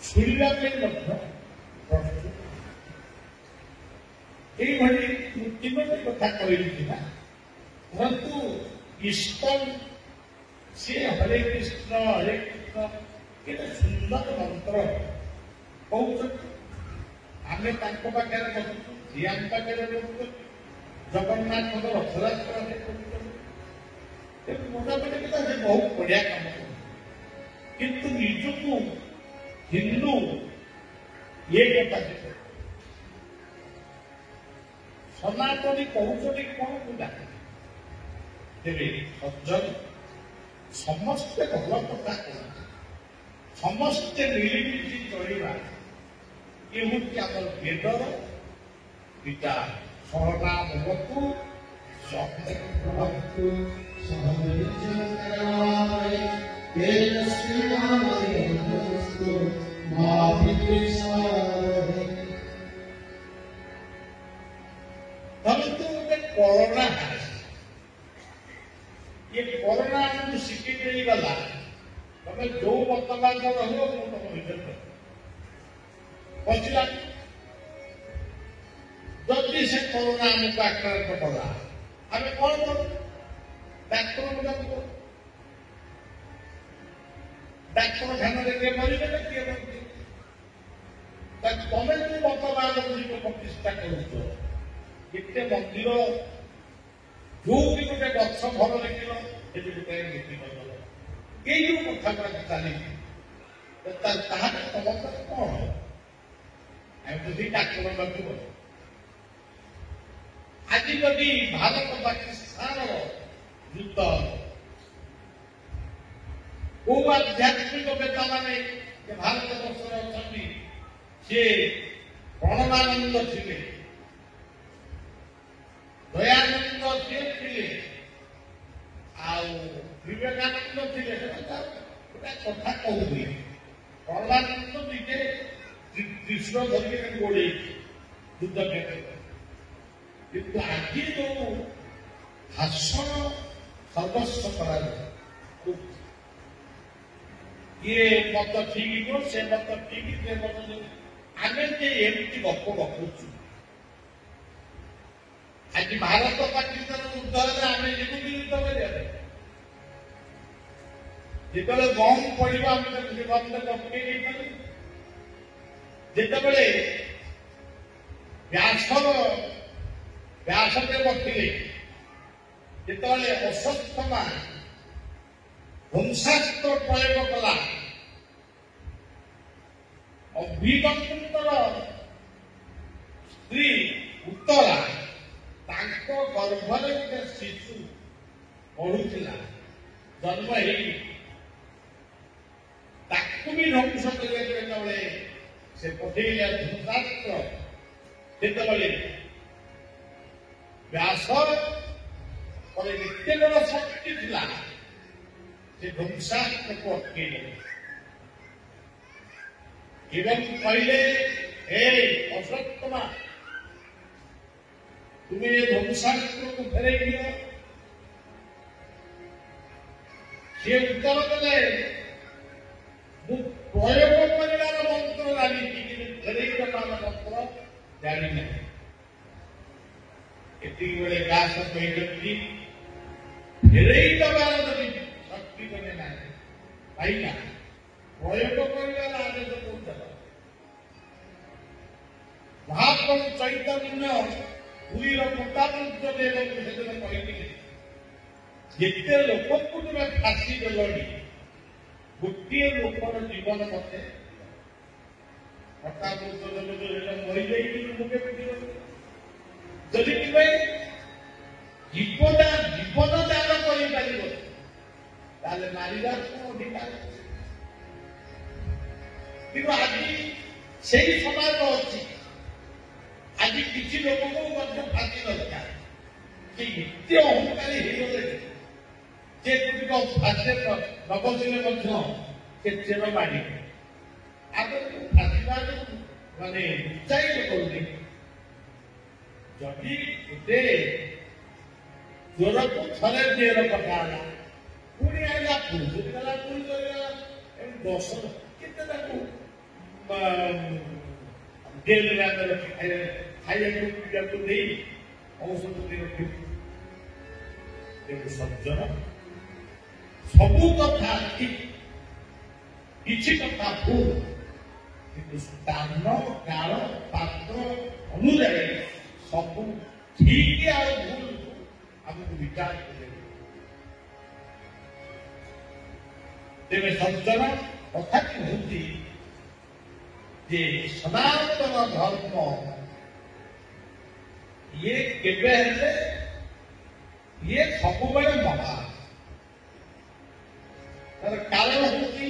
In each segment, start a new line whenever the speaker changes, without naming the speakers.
ଶୁଣିବା ପାଇଁ ମଧ୍ୟ ପ୍ରସ୍ତୁତ। এইভাবে ତିନୋଟି କଥା କହିଲି ନା ଧରନ୍ତୁ ଇଷ୍ଟମ ସେ ହରେ କୃଷ୍ଣ କେତେ ସୁନ୍ଦର ମନ୍ତ୍ର କହୁଛନ୍ତି। ଆମେ ତାଙ୍କ ପାଖରେ ବସୁଛୁ, ସିଏ ଆମ ପାଖରେ ବସୁଛନ୍ତି, ଜଗନ୍ନାଥଙ୍କ ରଥଯାତ୍ରା ସେ କରୁଛନ୍ତି। ତେଣୁ ମୋଟାମୋଟି କଥା ସେ ବହୁତ ବଢିଆ କାମ କରୁଛନ୍ତି। କିନ୍ତୁ ନିଜକୁ ହିନ୍ଦୁ ଇଏ କଥା ସେ ସନାତନୀ କହୁଛନ୍ତି କଣ ମୁଁ ଜାଣିନି। ତେବେ ସଜ୍ଜନ ସମସ୍ତେ ଭଲ କଥା କହନ୍ତି, ସମସ୍ତେ ମିଳିମିଶି ଚଳିବା ଏ ହେଉଛି ଆମର ବେଦର ପିତା। ସହନାମ ଭବତୁ
ଭକ୍ତୁ
ଧରନ୍ତୁ ଗୋଟେ କରୋନା ये कोरोना आमको शिखी गला तमें जो मतदान रहो तुम भीतर पचिला जदि से कोरोना आमको आक्रांत कला आम कौन करूँ डाक्तर डाक्तखाना मरवे किए तमें जो मतदान प्रतिष्ठा करुच केते मंदिर जो भी गोटे गछ भल देखल ये गोटे नीति बदल ये जो कथा चली समस्या कौन डाक्तर पाखु आज जदि भारत पाकिस्तान युद्ध को आध्यात्मिक नेता माने भारत वर्ष अच्छा सी प्रणवानंद थे दयानंद सी थे विवेकानंद थे कथा कहते प्रणवानंद निजे कृष्ण धरिक गोड़े युद्ध क्षेत्र किंतु आज जो भाषण सर्वस्व करा ये मत ठीक नो से मत ठीक से मत आम एमती गप गपुचु आज भारत पाकिस्तान युद्ध आम युद्ध कर जिते बम पड़ा आम बम पकई जिते व्यासदेव थे जिते अश्वत्थामा ध्वंसास्त्र प्रयोग कला अभिमन्युंकर स्त्री उत्तरा गर्भर गोटे शिशु बढ़ुला जन्म भी ध्वंस करते से पठेला ध्वंसास्त्र जिते व्यास नित्य बड़ शक्ति थिला से ध्वंसास्त्र को अटकेले एवं कहले हे अश्वत्थामा तुम्हें ये ध्वंसास्त्र को फेरे दियो से उत्तर देले मु प्रयोग करार मंत्र जानी फेरे मंत्र जानी ना एति बेले व्यास कहते फेरे दबार शक्ति बने ना पाइला प्रयोग करार आदेश कौन महाप्रभु चैतन्य पुरीर प्रतापरुद्र देव से कहते जिते लोक को तुम्हें फाशी देलि गोटे लोकर जीवन मते प्रतापरुद्र देव मरी मुझे जदि तुम्हें जीवन दान कर मारिदार अधिकार कि आज से समाज अच्छी आज किसी लोक को फाशी दरकार एते अहंकारी हो फाशे नबसिले चेर मारे आगे फाशा माने उत्साहित करुनी जदि गोटे ज्वर को थे जेल पकाला पुणी आईला पुणी चलीगला पुणी चलीगला 10 केते ଜେଲରେ ଆମେ ରଖି ଖାଇବାକୁ ପିଇବାକୁ ଦେଇ ଔଷଧ ଦେଇ ରଖିବୁ। ତେଣୁ ସଜ୍ଜନ ସବୁ କଥା ଠିକ, କିଛି କଥା ଭୁଲ, କିନ୍ତୁ ସ୍ଥାନ କାଳ ପାତ୍ର ଅନୁଯାୟୀ ସବୁ ଠିକ ଆଉ ଭୁଲ ଆମକୁ ବିଚାର କରିବାକୁ। ତେବେ ସଜ୍ଜନ କଥାଟି ହେଉଛି ଯେ ସନାତନ ଧର୍ମ ଇଏ କେବେ ହେଲେ ଇଏ ସବୁବେଳେ ମହା। ତାର କାରଣ ହେଉଛି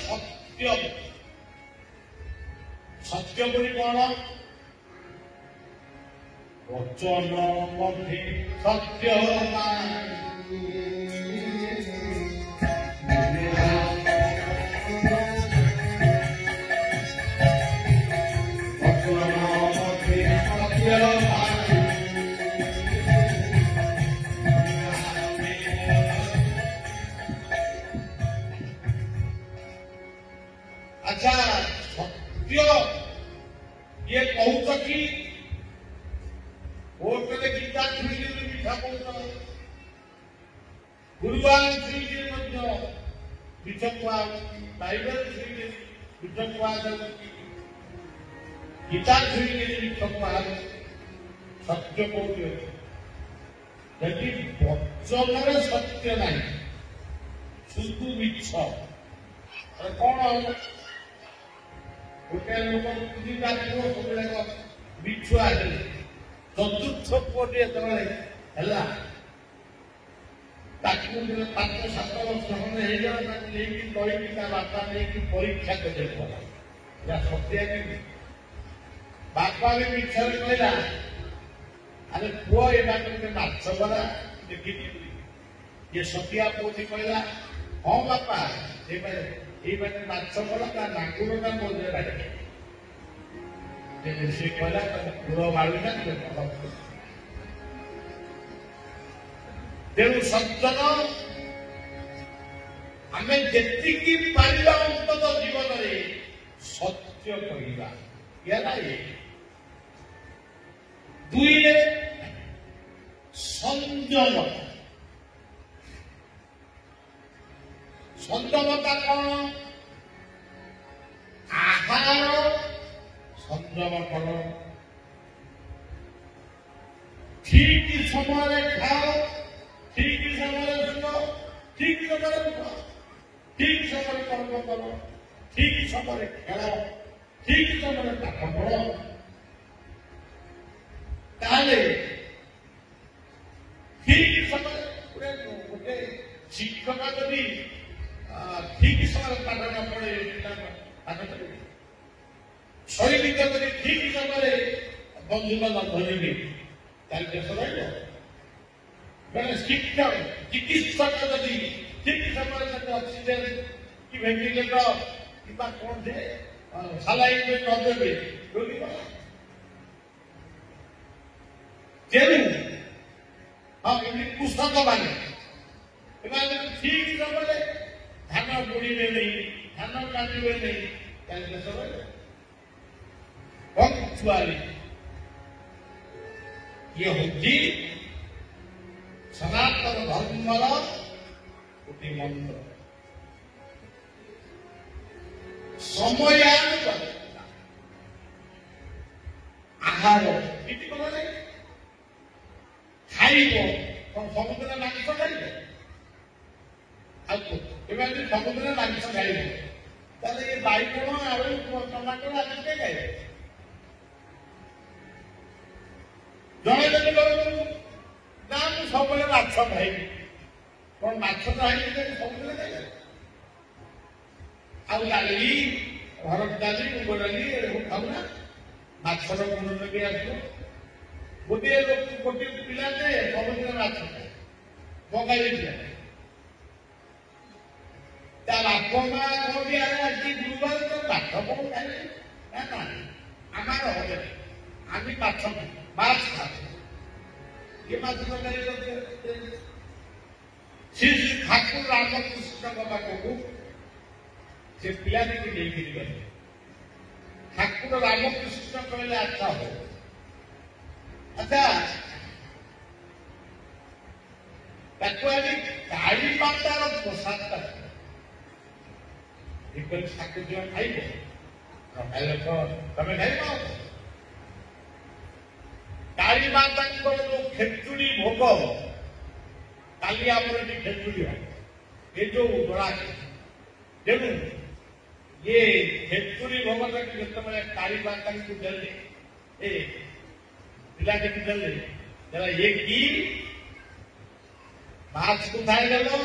ସତ୍ୟଂ सत्य बोली कौन वचन मध्य सत्य अच्छा सत्य ये कहूच कि कहते गीता छुई मिठा कौच गुरुवार छुई मिठ कुआ बाइबल छुई मिठ कुआ गीता छुई मिठ कुआ सत्य कौच यदि वचन सत्य नहीं शुद्ध मिछ कौन गोटे लोक बुझा सब मिछुआ चतुर्थ पुअटी जेतला 5-7 वर्ष खंडे होगा बापा नहीं परीक्षा कर सत्या बापा भी मिछर कहला अरे पुआ ये बात माछ गला देखी ये सतिया पुओटी कहला हाँ बापा ये माछ गला ता नागुरटा बोझे लागे से कहला गुड़ बाड़ूटा तेणु सज्जन आम जी पारिबा अंतत जीवन में सत्य कहवा दुईरे संयम संयमता कौन आहार संयम कर ठीक समय खाओ ठीक समय सुनो ठीक समय रुक ठीक समय कर्म करो ठीक समय खेल ठीक समय पाठ पढ़ ताले ठीक समय गोटे शिक्षक जदि ठीक समय पाठ न पढ़े पाठ पढ़े शैलिक जदि ठीक समय बंधु बांधव धरने देश रही शिक्षक चिकित्सक जदि ठीक समय ऑक्सीजन कि वेंटिलेटर कि कौन थे सालाइन में नदेवे रोगी तेणु हाँ कृषक मैंने ठीक समय धान बुड़े नहीं धान ଧାନ କାଟିବେ ନେଇ କାଲି ଦେଶ ରହିବ ପଙ୍କ୍ଚୁଆଲି। ଇଏ ହଉଛି ସନାତନ ଧର୍ମର ଗୋଟିଏ ମନ୍ତ୍ର। ସମୟାନୁବର୍ତ୍ତିତା ଆହାର ଏଠି କଣ ନାହିଁ ଖାଇବ କଣ ସବୁଦିନ ମାଂସ ଖାଇବ ଆଉ ଏବେ ଯଦି ସବୁଦିନ ମାଂସ ଖାଇବ ତାହେଲେ ଏ ବାଇଗଣ ଆଳୁ ଟମାଟୋ ଆଦି କିଏ ଖାଇବେ? ଜଣେ ଯଦି କହିବ ନା ମୁଁ ସବୁବେଳେ ମାଛ ଖାଇବି କଣ ମାଛ ଖାଇବି ସବୁଦିନ ଖାଇବେ? ଆଉ ଡାଲି ହରଡ଼ ଡାଲି ମୁଗ ଡାଲି ଏସବୁ ଖାଉନା ମାଛର ଗୁଣ ବି ଆସିବ। ଗୋଟିଏ ପିଲା ଯେ ସବୁଦିନ ମାଛ ଖାଏ ମଗାଇ ଦିଆ ତା ବାପ ମା କହନ୍ତି ଆରେ ଆଜି ଗୁରୁବାର ତ ମାଛ କଣ ଖାଇବେ ନା ନାହିଁ ଆମର ହବେ ଆମେ ମାଛ ଖାଉ ଇଏ ମାଛ ତରକାରୀ ଶ୍ରୀ ଠାକୁର ରାମକୃଷ୍ଣଙ୍କ ପାଖକୁ ସେ ପିଲାଟିକୁ ନେଇକିରି ଗଲେ। ଠାକୁର ରାମକୃଷ୍ଣ କହିଲେ ଆଚ୍ଛା ହଉ ଆଚ୍ଛା ତାକୁ ଆଜି କାଳି ମାତାର ପ୍ରସାଦ ଠାକୁର ଯିବା ଖାଇବ ଖାଇଲେ ତମେ ଖାଇବ କାଳି ମାତାଙ୍କର ଯୋଉ ଖେଚୁଡି ଭୋଗ କାଲି ଆମର ଏଠି ଖେଚୁଡି ହବ ଏ ଯୋଉ ଦୋଳା ତେଣୁ ये खेचुड़ी भोग जिते काली माता को देले ए पिला के देले जरा ये की माछ को खाए देलो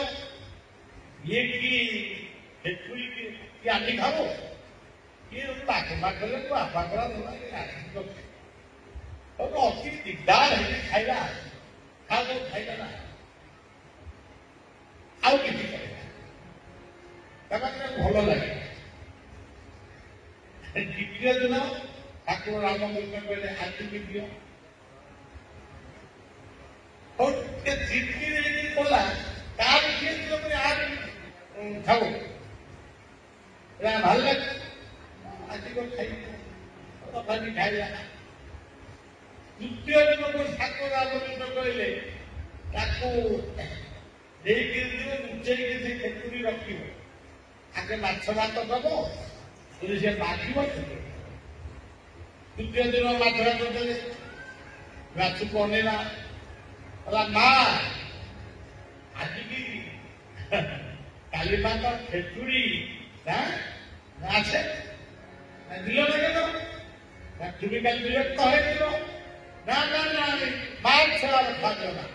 ये की खेचुड़ी की आदि खाओ ये पाक मागले को आपा करा देला ये आदि तो अति दिगदार है खाइला खाओ खाइला ना आउ किछि करेगा तबे भल लगे। द्वितीय दिन ठाकुर रामकृष्ण कहले आज भी दियो और जितनी बोला तार किए दियो मैं आज खाओ भल लगे आज को खाई पानी खाइला। द्वितीय दिन को ठाकुर रामकृष्ण कहले ताकू लुचेई से खेचुड़ी रखिब आगे माछ भात दब से बाधिब द्वितीय दिन माछ भात देले माछ को अनेला माँ आज की काली माता खेचुड़ी आसे दिल लगे तो तुम्हें कल विरक्त है ना ना ना माछ रखा ना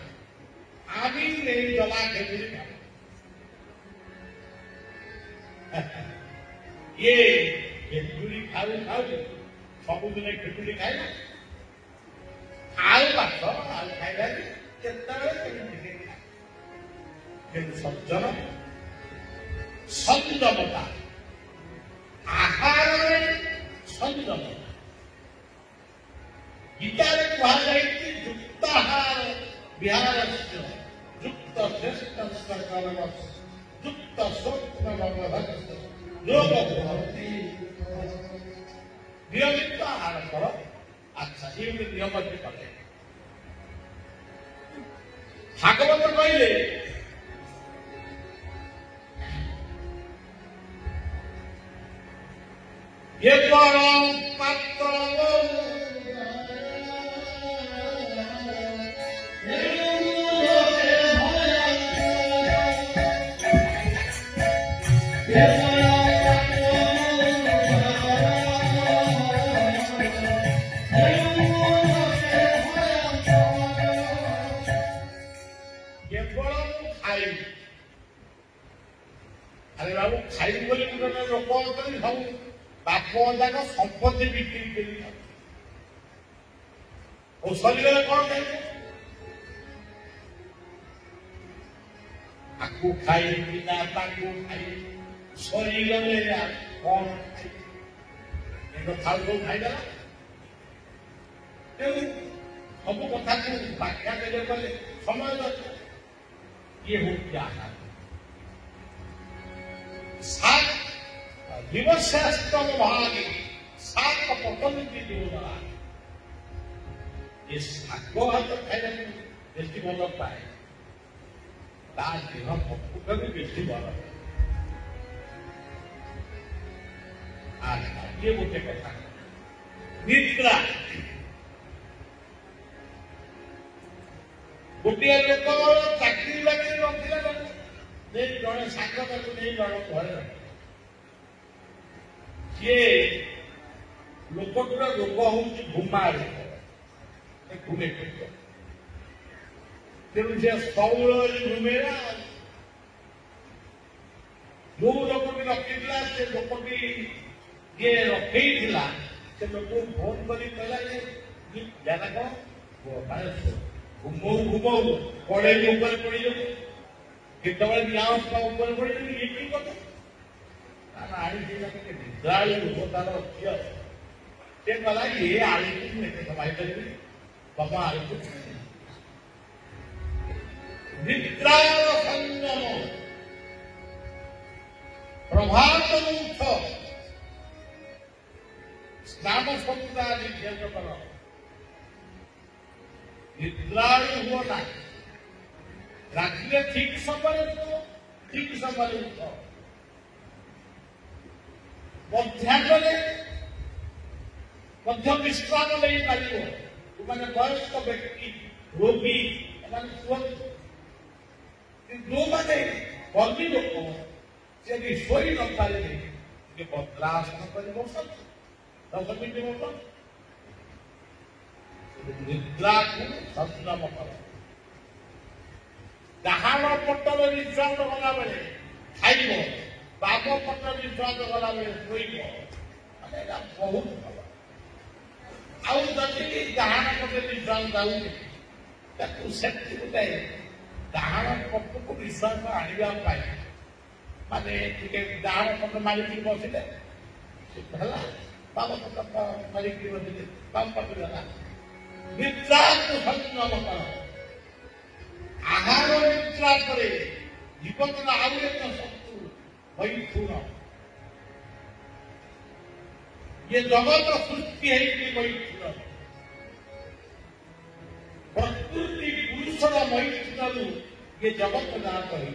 आमी नहीं जला खेचुड़ी ये खेचुड़ी खाऊ खाऊ सबुदिन खेचुड़ी खाइला आलू माछ आलू खाइला सज्जन संयमता आहार संयमता गीतार कहुई युक्ताहार विहार युक्त श्रेष्ठ युक्त सूक्ष्म योग नियमित आहार कर। अच्छा ये नियम कले भागवत कहले ये पात्र अरे बाबू खाई बोली लोक सब बाप जाक संपत्ति बिक्री कर सरीगले कौन खाइबे आपको खाई ना ताकू खाई सरीगले कौन खाऊ सब खाईदेला सब कथा को व्याख्या कले समय ये हूँ क्या सात दिवस्यास्तम भागे सात पतंती जोड़ा ये ଶାଗ ଭାତ ଖାଇବାକୁ ବେଶୀ ଭଲ ପାଏ ତା ଦେହ ପଟୁଟା ବି ବେଶୀ ଭଲ ଇଏ ଗୋଟେ କଥା ନିଦ୍ରା ଗୋଟିଏ ଲୋକ ଚାକିରି ବାକିରି ନଥିଲା ନେଇ ଜଣେ ସାଙ୍ଗ ତାକୁ ନେଇ ଜଣେ ଘରେ ସିଏ ଲୋକଟିର ରୋଗ ହଉଛି ଘୁମା ରୋଗ ଘୁମେ ତେଣୁ ସେ ସବୁବେଳେ ଘୁମେଇଲା ଯୋଉ ଲୋକଟି ରଖିଥିଲା ସେ ଲୋକଟି ଯିଏ ରଖେଇଥିଲା ସେ ଲୋକକୁ ଫୋନ କରି କହିଲା ଯେ ଜାନା କଣ ଘୁମଉ ଘୁମଉ କଡେଇ ଉପରେ ପଡିଯାଉ କେତେବେଳେ ଗ୍ୟାସ ଉପରେ ପଡିଯାଉ ଇଏ କି କଥା ତାର ଆଣିଛି ନିଦ୍ରାଳୀ ରୋଗ ତାର ଅଛି ସେ କହିଲା ଇଏ ଆଣିକି ମୁଁ ଏତେ କମାଇ ପାରିବି ବାପା ଆଣିକୁ ନିଦ୍ରାର ସଂଯମ ପ୍ରଭାତ ଉଠ ସ୍ନାନ ସମୁଦାୟ ନିର୍ଦ୍ଦେଶ କର ନିଦ୍ରାଳୁ ହୁଅ ନା ରାତିରେ ଠିକ ସମୟରେ ଉଠ ଠିକ ସମୟରେ ଉଠ ମଧ୍ୟାହ୍ନରେ ମଧ୍ୟ ବିଶ୍ରାମ ନେଇପାରିବ ତୁମାନେ ବୟସ୍କ ବ୍ୟକ୍ତି ରୋଗୀ ଏମାନେ ଶୁଅନ୍ତୁ ଯୋଉମାନେ କର୍ମୀ ଲୋକ ସେ ଯଦି ଶୋଇ ନପାରିବେ ଟିକେ ବଦ୍ରାସନ କରି ବସନ୍ତୁ 10 ମିନିଟ୍ ବସନ୍ତୁ ନିଦ୍ରାକୁ ସଂଯମ କର ଡାହାଣ ପଟରେ ନିଶ୍ୱାସ ଗଲାବେଳେ ଖାଇବ ବାମ ପଟରେ ନିଶ୍ୱାସ ଗଲାବେଳେ ଶୋଇବ ମାନେ ଏଇଟା ବହୁତ ଭଲ ଆଉ ଯଦି ଡାହାଣ ପଟେ ନିଶ୍ୱାସ ଯାଉନି ତାକୁ ସେମିତି ଗୋଟେ ଡାହାଣ ପଟକୁ ନିଶ୍ୱାସ ଆଣିବା ପାଇଁ ମାନେ ଟିକେ ଡାହାଣ ପଟ ମାରିକି ବସିଲେ ହେଲା ବାମ ପଟ ମାରିକି ବସିଲେ ବାମ ପଟରେ ହେଲା ନିଦ୍ରାକୁ ସଂଯମ କର ଆହାର ନିଦ୍ରା ପରେ ଜୀବନର ଆଉ ଏକ ଶତ୍ରୁ ମୈଥୁନ ये जगत सृष्टि है मैथुन प्रकृति पुरुषर मैथुन ये जगत जात है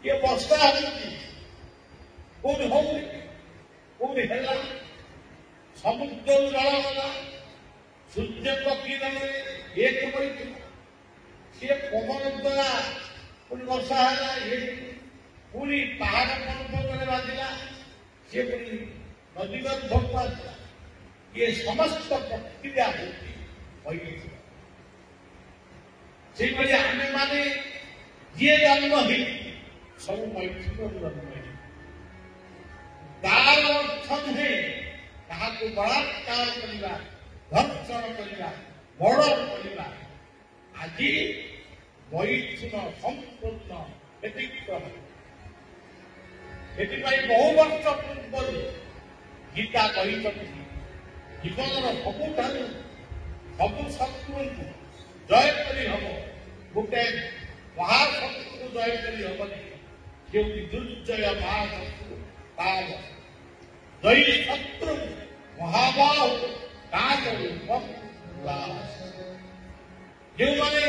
ये वर्षा होती कोई है समुद्र जल गला सूर्य किरण एक मैथुन सी पवन द्वारा पुणी वर्षा है पुणी पहाड़ पर्वत बाजिला सी पुणी नदी ये समस्त प्रक्रिया होती आम मैंने जी जन्म ही सब मैथुन जन्म तार अर्थ नुहे क्या बलात्कार करवा धर्षण करवा मर्डर करवा आज मैथुन संपूर्ण व्यतिक्रम ये बहु वर्ष पूर्व गीता कहते जीवन सबुठ सबु शत्रु जय कर गोटे महाशत्रु जय कर जो दुर्जय महाशत्रु जय शत्रु महाबाहु जो मैंने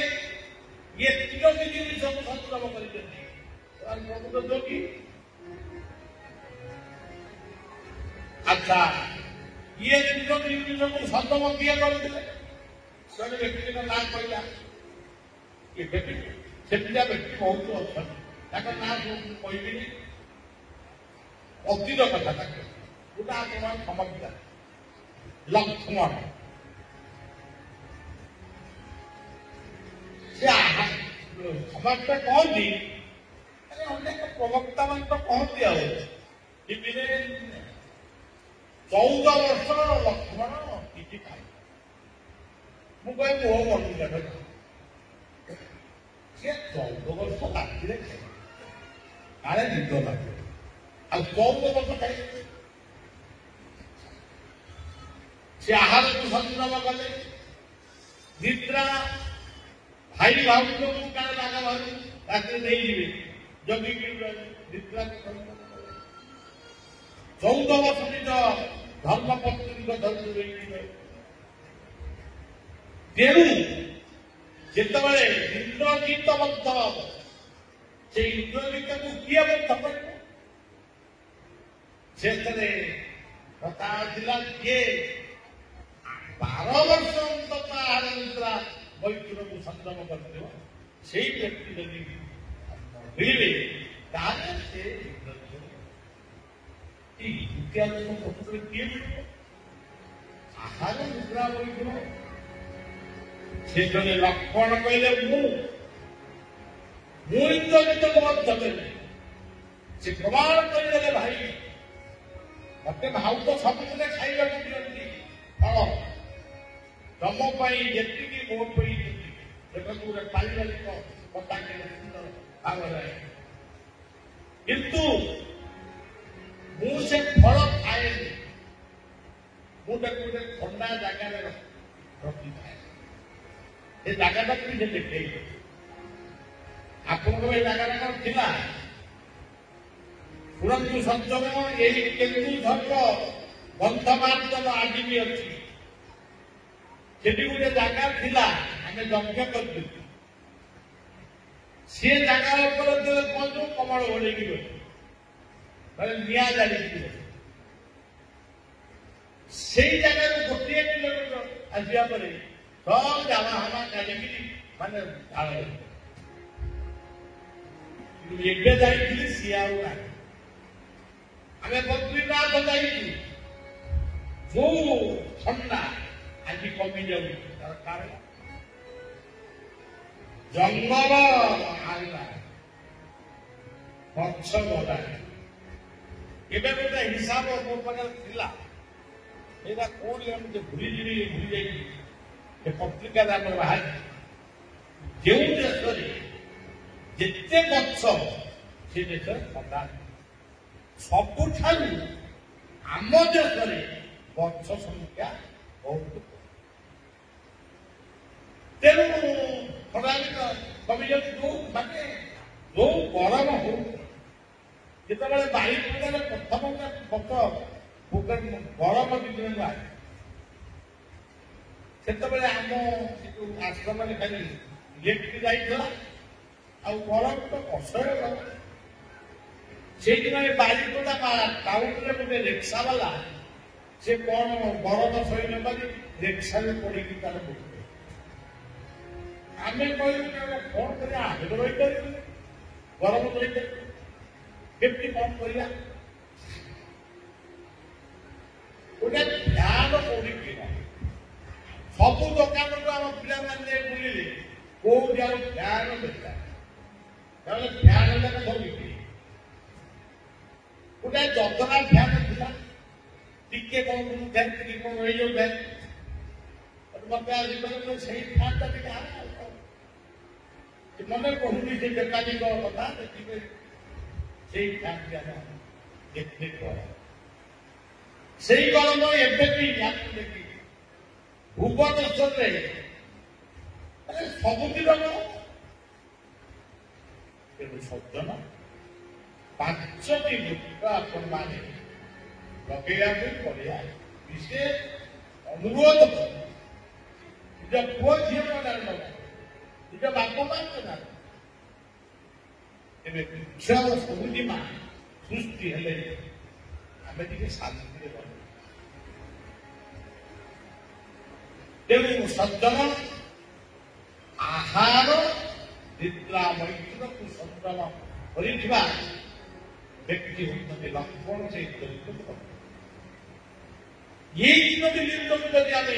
ये तीनोटी जिन संग्राम कर अच्छा ये तीनोटी जिन संगम किए करते व्यक्ति का नाम कहला ये व्यक्ति सेमिया व्यक्ति बहुत अच्छा ना कहबी अतीत कथा गोटा समझा लक्ष्मण समझते कहती अनेक प्रवक्ता मान तो कहती आ 14 वर्ष लक्ष्मण कि खाई मुझे मुह बंद सी 14 वर्ष राति काले निद लगे आ 14 वर्ष खाई सी आहार को संग्राम कले निद्रा भाई भाव काले लागा भाव रात नहीं जगी निद्रा 14 ବର୍ଷ ନିଜ ଧର୍ମପତ୍ନୀଙ୍କ ଧରି ରହିଥିଲେ। ତେଣୁ ଯେତେବେଳେ ଇନ୍ଦ୍ରଜିତ ବଦ୍ଧ ହବ, ସେ ଇନ୍ଦ୍ରଜିତକୁ କିଏ ବଦ୍ଧ କରିବ? ସେଥିରେ କଥା ଥିଲା କିଏ 12 ବର୍ଷ ଅନ୍ତତଃ ଆହାର ନିଦ୍ରା ବୈକୁଣ୍ଠକୁ ସଂଯମ କରିଦେବ, ସେଇ ବ୍ୟକ୍ତି ଯଦି ମିଳିବେ ତାହେଲେ ସେ ଇତ୍ୟାଦି ପକ୍ଷରେ କିଏ ମିଳିବ? ଆହାର ନିଦ୍ରା ବୈକୁଣ୍ଠ। ସେ ଜଣେ ଲକ୍ଷ୍ମଣ କହିଲେ ମୁଁ ଇନ୍ଦ୍ରଜିତକୁ ବଦ୍ଧ କରିବି। ସେ ପ୍ରମାଣ କରିଦେଲେ ଭାଇ ମତେ ଭାଉତ ସବୁଦିନେ ଖାଇବାକୁ ଦିଅନ୍ତି ଫଳ, ତମ ପାଇଁ ଯେତିକି ମୋ ପାଇଁ ଯେତିକି। ଦେଖନ୍ତୁ ଗୋଟେ ପାରିବାରିକ କଥା ସୁନ୍ଦର ଭାବରେ, କିନ୍ତୁ ମୁଁ ସେ ଫଳ ଖାଏନି, ମୁଁ ତାକୁ ଗୋଟେ ଥଣ୍ଡା ଜାଗାରେ ରଖିଥାଏ। ଏ ଜାଗାଟାକୁ ବି ସେ ଦେଖେଇବେ। ଆପଣଙ୍କର ଏ ଜାଗାଟା କଣ ଥିଲା? ଶୁଣନ୍ତୁ ସଜ୍ଜନ, ଏହି କେନ୍ଦୁଝର ବନ୍ଧମାର୍ଜନ ଆଜି ବି ଅଛି। ସେଠି ଗୋଟେ ଜାଗା ଥିଲା, ଆମେ ଯଜ୍ଞ କରିଥିଲୁ। ସେ ଜାଗା ଉପରେ ଯେତେବେଳେ ପହଞ୍ଚୁ କମଳ ଓଳେଇକି ଗଲୁ, ନିଆଁ ଜାଳିକି ଗଲୁ। ସେଇ ଜାଗାରୁ 1 କିଲୋମିଟର ଆସିବା ପରେ ସବୁ ଜାମା ହାମା କାଢିକିରି ମାନେ ଝାଳ। ଏବେ ଯାଇଥିଲି ସିଏ ଆଉ ନାହିଁ। ଆମେ ବଦ୍ରୀନାଥ ଯାଇଛୁ, ଯୋଉ ଥଣ୍ଡା ଆଜି କମି ଯାଉଛି ତାର କାରଣ ଜଙ୍ଗଲ ଆଇଲା, ଗଛ ଗଲା। ଏବେ ଗୋଟେ ହିସାବ ମୋ ପାଖରେ ଥିଲା, ଏଇଟା କୋଉଠି ଆମେ ଭୁଲି ଯାଇଛି। ଏ ପତ୍ରିକାରେ ଆମେ ବାହାରି, ଯେଉଁ ଦେଶରେ ଯେତେ ଗଛ ସେ ଦେଶରେ ଥଣ୍ଡା, ସବୁଠାରୁ ଆମ ଦେଶରେ ଗଛ ସଂଖ୍ୟା ବହୁତ। ତେଣୁ ଥଣ୍ଡା କମିଯାଉଛି। ମାନେ ଯୋଉ ଗରମ ହଉ, ଯେତେବେଳେ ବାୟୁମଣ୍ଡଳରେ ପ୍ରଥମ ଗରମ ଦିନରେ ଆସେ, ସେତେବେଳେ ଆମ ଆଶ୍ରମରେ ଖାଲି ଇଲେକ୍ଟ୍ରିକ୍ ଯାଇଥିଲା, ଆଉ ଗରମ ତ ଅସହ୍ୟ ଗରମ। ସେଇଥିପାଇଁ ବାରିପଦା ଟାଉନରେ ଗୋଟେ ରିକ୍ସା ବାଲା, ସେ କଣ ଗରମ ସହି ନପାରି ରିକ୍ସାରେ ପଡିକି ତାର ବୁଝିବେ। ଆମେ କହିଲୁ କଣ କରିବା, ଆମେ ତ ରହିପାରିବୁ, ଗରମ ରହିପାରିବୁ, କେମିତି କଣ କରିବା? ଗୋଟେ ଫ୍ୟାନ ପଡିକି ସବୁ ଦୋକାନକୁ ଆମ ପିଲାମାନେ ଯାଇ ବୁଲିଲେ, କୋଉଠି ଆଉ ଫ୍ୟାନ ଦେଖା? ତାହେଲେ ଫ୍ୟାନ ଯାକ ସବୁ ବିକ୍ରି। ଗୋଟେ ଯନ୍ତ୍ରା ଫ୍ୟାନ ଥିଲା, ଟିକେ କଣ ଟିକେ କଣ ରହିଯାଉଥାଏ, ମତେ ଆସିପାରିବ ସେଇ ଫ୍ୟାନଟା ଟିକେ ମନେ କହୁନି ସେ ମେକାନିକ କଥା। ଦେଖିବେ ସେଇ ଫ୍ୟାନଟି ଆମେ ଦେଖି ସେଇ ଗରମ ଏବେ ବି ଦେଖି ଭୁବନେଶ୍ୱରରେ ସବୁଦିନ ତେଣୁ ସଜ୍ଜନ 5ଟି ବୃକ୍ଷ ଆପଣମାନେ ଲଗେଇବା ପାଇଁ ପଡ଼ିଆ ବିଶେଷ ଅନୁରୋଧ କରୁ। ନିଜ ପୁଅ ଝିଅଙ୍କ ନାଁ ଲଗା, ନିଜ ବାପା ମାଙ୍କ ନାଁ। ଏବେ ବୃକ୍ଷ ସବୁଜିମା ସୃଷ୍ଟି ହେଲେ ଆମେ ଟିକେ ଶାନ୍ତିରେ ରହିବୁ। ତେଣୁ ସଜ୍ଜନ ଆହାର ନିଦ୍ରା ମୈତ୍ରକୁ ସଂଯମ କରିଥିବା ବ୍ୟକ୍ତି ହେଉଛନ୍ତି ଲକ୍ଷ୍ମଣ। ସେଇ ଏଇ ତିନୋଟି ଲିଙ୍ଗକୁ ଯଦି ଆମେ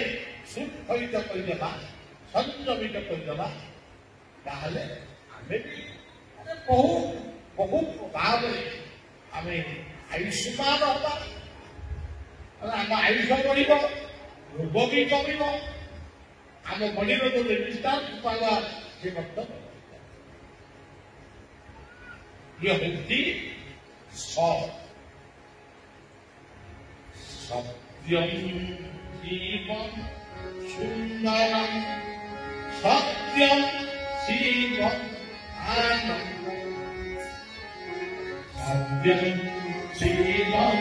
ଶୃଙ୍ଖଳିତ କରିଦେବା, ସଂଯମିତ କରିଦେବା, ତାହେଲେ ଆମେ ବି ବହୁ ଭାବରେ ଆମେ ଆୟୁଷ୍ମାନ ହବା। ଆମ ଆୟୁଷ ବଢିବ, ରୋଗ ବି କମିବ, ଆମ ବଡିର ଯୋଉ ରେଜିଷ୍ଟାନ୍ସ ପାଇବା ସେ ମଧ୍ୟ ଇଏ ହଉଛି ସତ୍ୟଂ ଜୀବନ ସୁନ୍ଦରಂ ସତ୍ୟଂ ଶିବଂ ଆନନ୍ଦଂ ସତ୍ୟଂ ଶିବଂ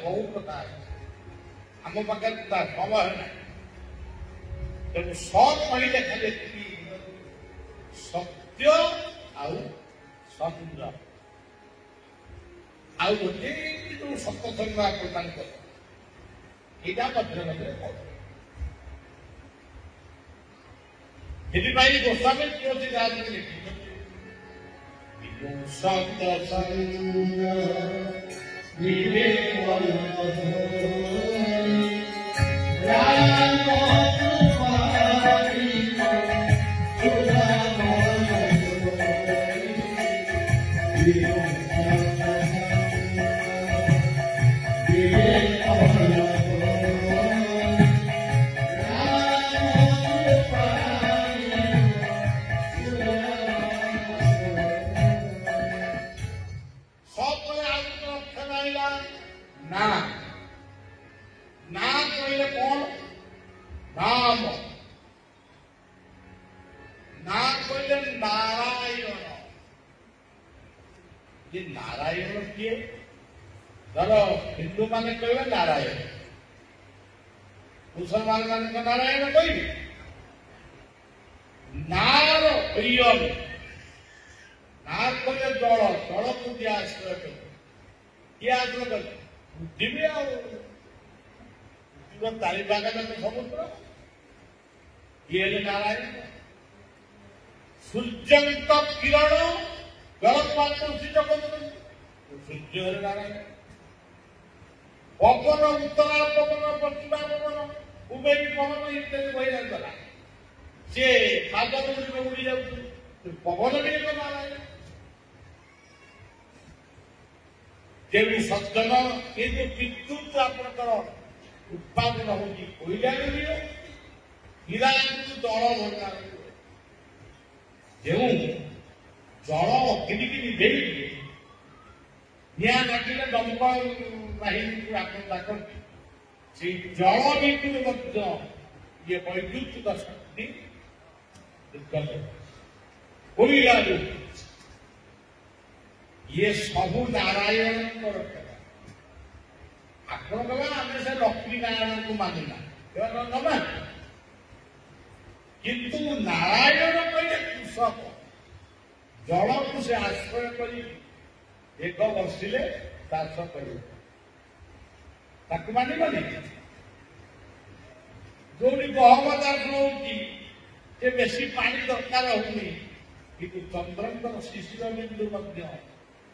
ବହୁ କଥା ଅଛି ଆମ ପାଖରେ ତା ସମୟ ନାହିଁ ତେଣୁ ସତ୍ କହିଲେ ଖାଲି ଏତିକି ସତ୍ୟ ଆଉ ସତ୍ୟ ଆଉ ଗୋଟିଏ ଯୋଉ ସତ୍ସଙ୍ଗ ପ୍ରଦାନ କରେ ଏଇଟା ମଧ୍ୟରେ ମଧ୍ୟରେ ସେଥିପାଇଁ ଗୋସ୍ୱାମୀ ତୁଳସୀ ଦାସ ଲେଖିଛନ୍ତି ସତ୍ସଙ୍ଗ नारायण किए धर हिंदू माने कहे नारायण मुसलमान मान नारायण कह नार नार कहे जल जल को किए आश्रय किए आश्रय कर बुद्धि चारिपाख समुद्र ये नारायण सूर्यंत किरण जलपात्र सूर्य नारायण पवन उत्तरा पवन पश्चिमा पवन उबेरी पवन इत्यादि बही जाता सी पाद उड़ी जाऊँ पवन भी एक नारायण तेणु सज्जन ये जो विद्युत आपंकर उत्पादन होगी कोईला हीरा जल भंडार जो जल किनिकी देवी निया काटिले दमकल बाहिनी को आपण डाकती से जल भितर ये वैद्युत शक्ति कोईला ये सबू नारायण ଆପଣ କହିବା ଆମେ ସେ ଲକ୍ଷ୍ମୀ ନାରାୟଣଙ୍କୁ ମାନିଲା ନମା କିନ୍ତୁ ନାରାୟଣ କହିଲେ କୃଷକ ଜଳକୁ ସେ ଆଶ୍ରୟ କରି ଏକ ବର୍ଷିଲେ ଚାଷ କରିବେ ତାକୁ ମାନିବନି ଯୋଉଠି ଗହମ ଚାଷ ହଉଛି ସେ ବେଶୀ ପାଣି ଦରକାର ହଉନି କିନ୍ତୁ ଚନ୍ଦ୍ରଙ୍କର ଶିଶିର ବିନ୍ଦୁ ମଧ୍ୟ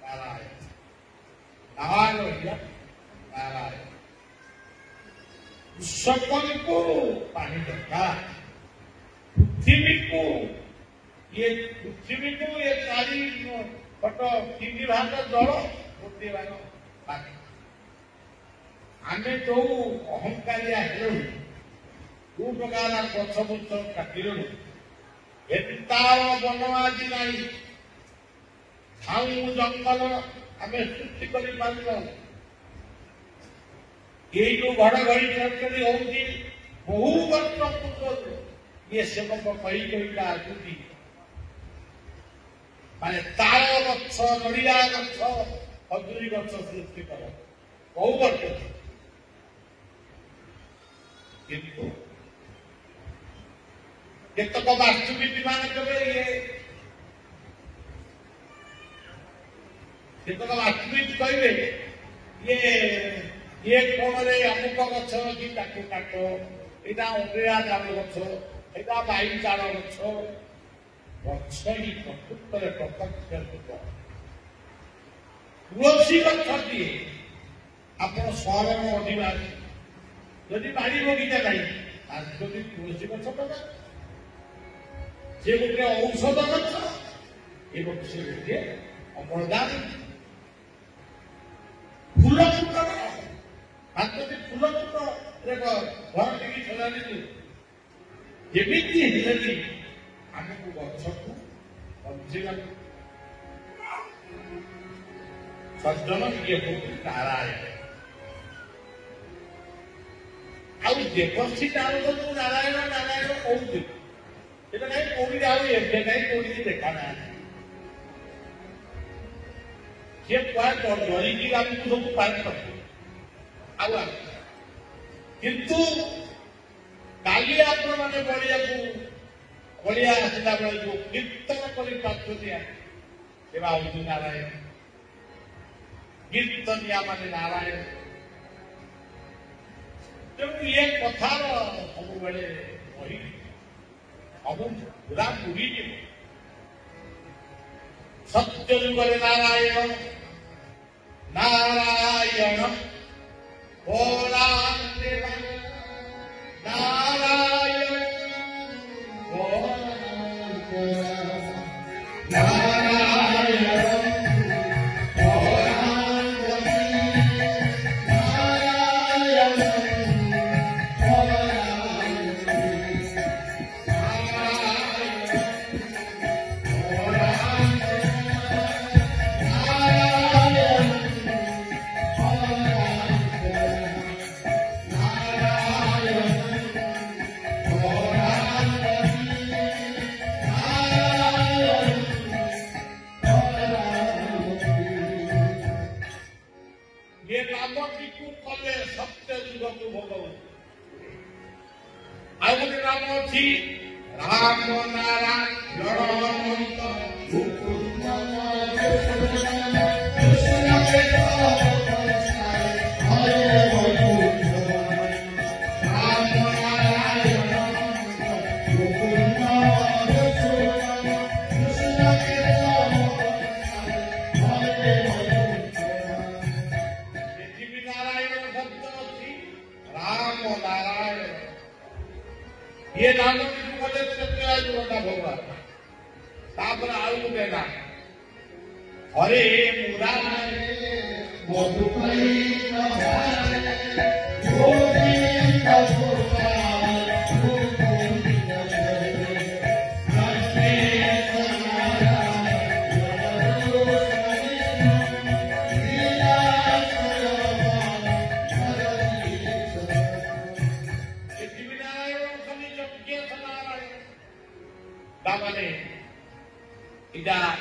ନାରାୟଣ ନାରାୟଣ नारायण कृषक को पानी दरकार पृथ्वी को ये चारि पट 3 भाग जल गोटे भाग पानी आमे जो अहंकारिया हेलु जो प्रकार गछ बुछ काटिलु एता वन आदि नहीं झाऊ जंगल आमे सृष्टि कर पारिबो ये जो घड़घड़ी चरचरी होती बहु वर्ष पूर्व ये सेवक कही कहीका आसुची माने ताल गछ नड़िया गछ खजुरी गछ सृष्टि कर बहु वर्ष किंतु केतक वास्तुविद मान कहे ये केतक वास्तुविद कहे ये कौन अमुक गछ अच्छी ताकू काट यहाँ अंगेरा चाल गछ यहाँ बाई चाल गछ गछ ही प्रकृत प्रत्यक्ष तुलसी गछ दिए आप सहर अधिवासी जदि बाड़ी बगीचा नहीं तुलसी गछ दबा से गोटे औषध गछ एवं से गोटे अमरदान फूल फुटर हाथी फूल फुट घर टी चलानी जमीती हेल्ली आमको गछ को बंचेगा सज्जन ये नारायण आउ देवर्षि नारद जो नारायण नारायण कहते कहीं कौड़ी आगे कहीं देखा ना सी डरिकी आमको सब पार कर किंतु काली आपण मैंने बड़िया आसला बेले जो कीर्तन कर नारायण कीर्तनिया माने नारायण तेणु ये कथार सब बेले सब पूरा बुरी सत्य जुगरे नारायण नारायण नारायण राम नारायण ये नाम भगवान तापर आलू देना हरे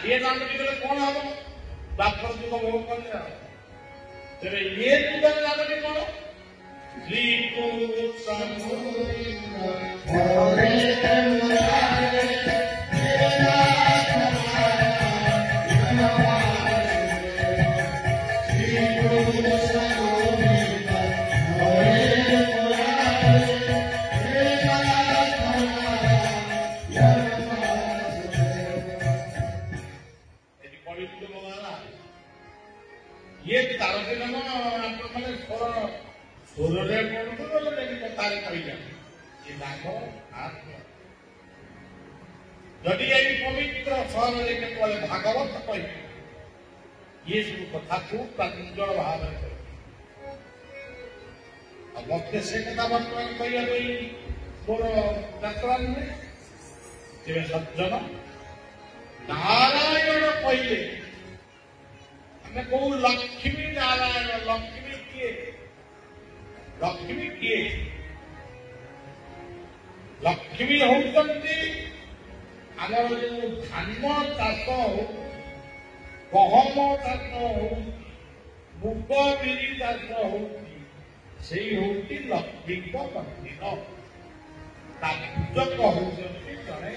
ये नाम कौन हम डॉक्टर जी को भोग कर तेरे ये नाम कौन श्री ये तार के नाम मैंने स्वर कथा कही जदि ये पवित्र सहर केवल भागवत कह ये सब कथा को प्रांजल भाव मत से कथा बर्तमान कह मोर यात्रा नुहे तेरे सज्जन नारायण कहले कहू लक्ष्मी नारायण लक्ष्मी किए लक्ष्मी होती आमर जो धान चाष हो गहम चाष हो मुग बिरी चाष हो लक्ष्मी मंदिर पूजक होती जड़े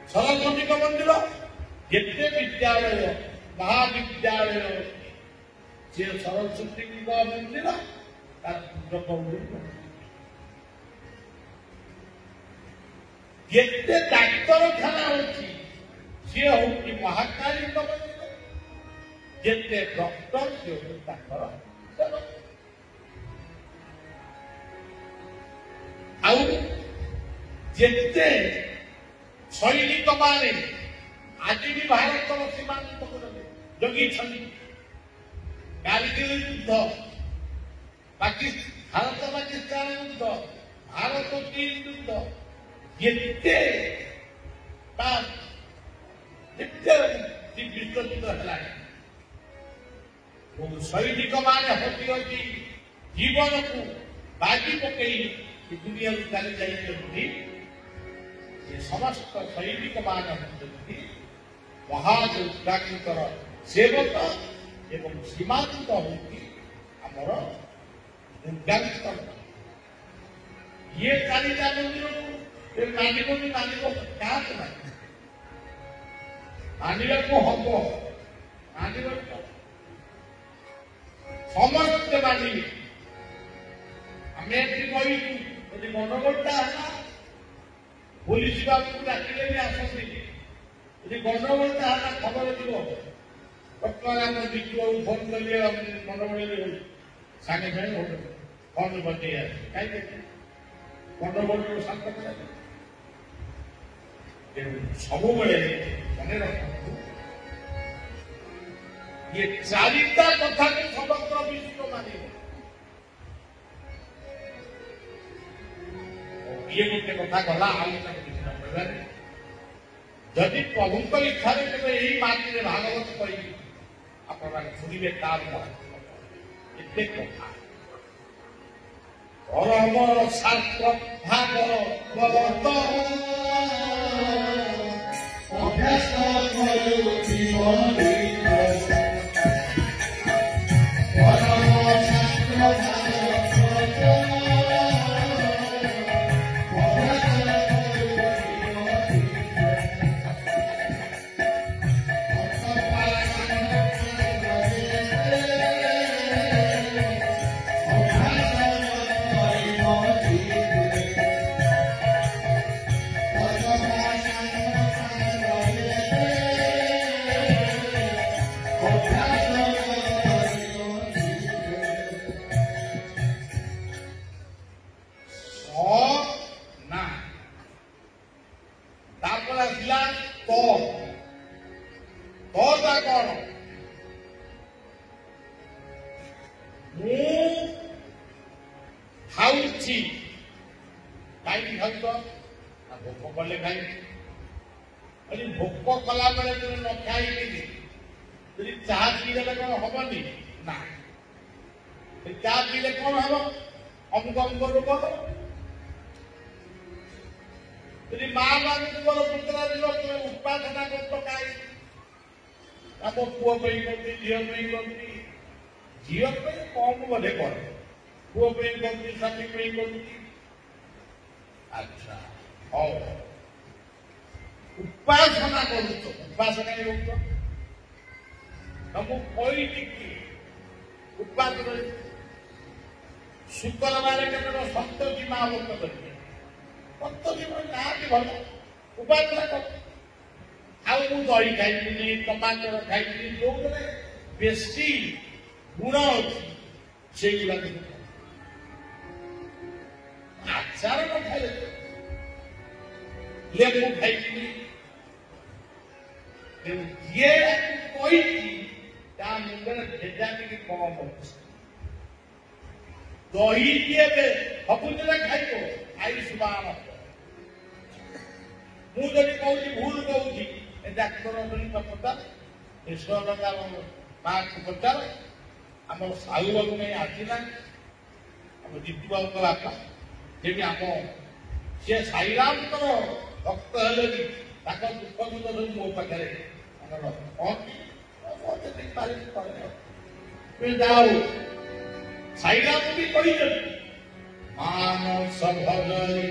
सरस्वती मंदिर जितने विद्यालय महाविद्यालय से सरस्वती मंदिर जितने डाक्तरखाना होती सी हूँ महाकाली मंदिर जितने डॉक्टर सी हूँ जितने सैनिक माने आज भी भारत सीमांत जगी कारगिल युद्ध भारत पाकिस्तान युद्ध भारत चीन युद्ध जिते विश्व युद्ध है सैनिक माने हटी हटी जीवन को बाजी पकई दुनिया चली जाइए समस्त सैनिक मान महादुर्गांकर सेवक ଏବଂ ସୀମାନ୍ତ ହେଉଛି ଆମର ଦୁର୍ଗାସ୍ଥଳ। ଇଏ ଚାରିଟା ମନ୍ଦିରକୁ ମାନିବନି, ମାନିବ କାହାକୁ ନାହିଁ, ମାନିବାକୁ ହବ, ମାନିବାକୁ ସମସ୍ତେ ମାନିବେ। ଆମେ ଏଠି କହିଛୁ ଯଦି ଗଣ୍ଡଗୋଳଟା ହେଲା ପୋଲିସ ବାବୁଙ୍କୁ ଡାକିଲେ ବି ଆସନ୍ତି, ଯଦି ଗଣ୍ଡଗୋଳଟା ହେଲା ଖବର ଯିବ, ବର୍ତ୍ତମାନ ଆମ ବିଜୁବାବୁ ଫୋନ କଲେ ଗଣ୍ଡଗୋଳରେ ସାଙ୍ଗେ ସାଙ୍ଗେ ଫୋନ ବଜେଇ ଆସେ, କାହିଁକି ଗଣ୍ଡଗୋଳର ଶାନ୍ତ କରାଯାଏ। ତେଣୁ ସବୁବେଳେ ମନେ ରଖନ୍ତୁ ये चारिता कथा को समग्र विश्व मानिब। ये गोटे कथा गला आलोचना जदि प्रभु इच्छा यही माटी भागवत कही आप शुणे तार एत कथा परम शास्त्र भागवत अभ्यास भोक कले खाई भोक कला बेले तुम न खाई चाह पीले कौन हबनी ना चाह पीले कौन हम अमुक अमुक रोग हम यदि माँ मान तुम पुतला दिल तुम उपासना कर खाई आम पुओ झील झील कम बोधे कर पुओ स्वामी कर अच्छा हौ उपासना करुच उपासना करुच तुमको कोई उपासना शुक्रवार केवल सप्तमी माँ व्रत करेंगे सप्तमी ना भल उपासना कर दही खाई टमाटर खाई जो बेसी गुण अच्छी से आचार न खाई लेबू खाई ये कोई मुंडे भेजा टी कम दही दिए सबुज खाइब आयुष्मान मुझे कहूँ भूल कहूँ डाक्तर पचार ईश्वर माँ को पचार आम साहू बाबू नहीं आसला आम जीतू बाबू बापा जी आम सी साईराम भक्त हेले दुख दुख सब मो पाखे जाओ साईराम भी कही मानस भजरे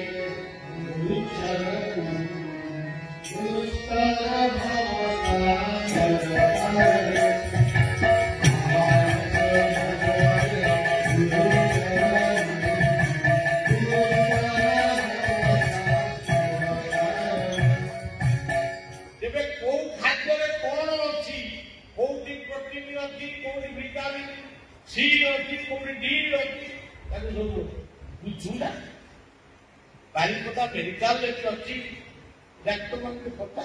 बुझुना बारिपदा मेडिकल अच्छी डाक्तर मान पता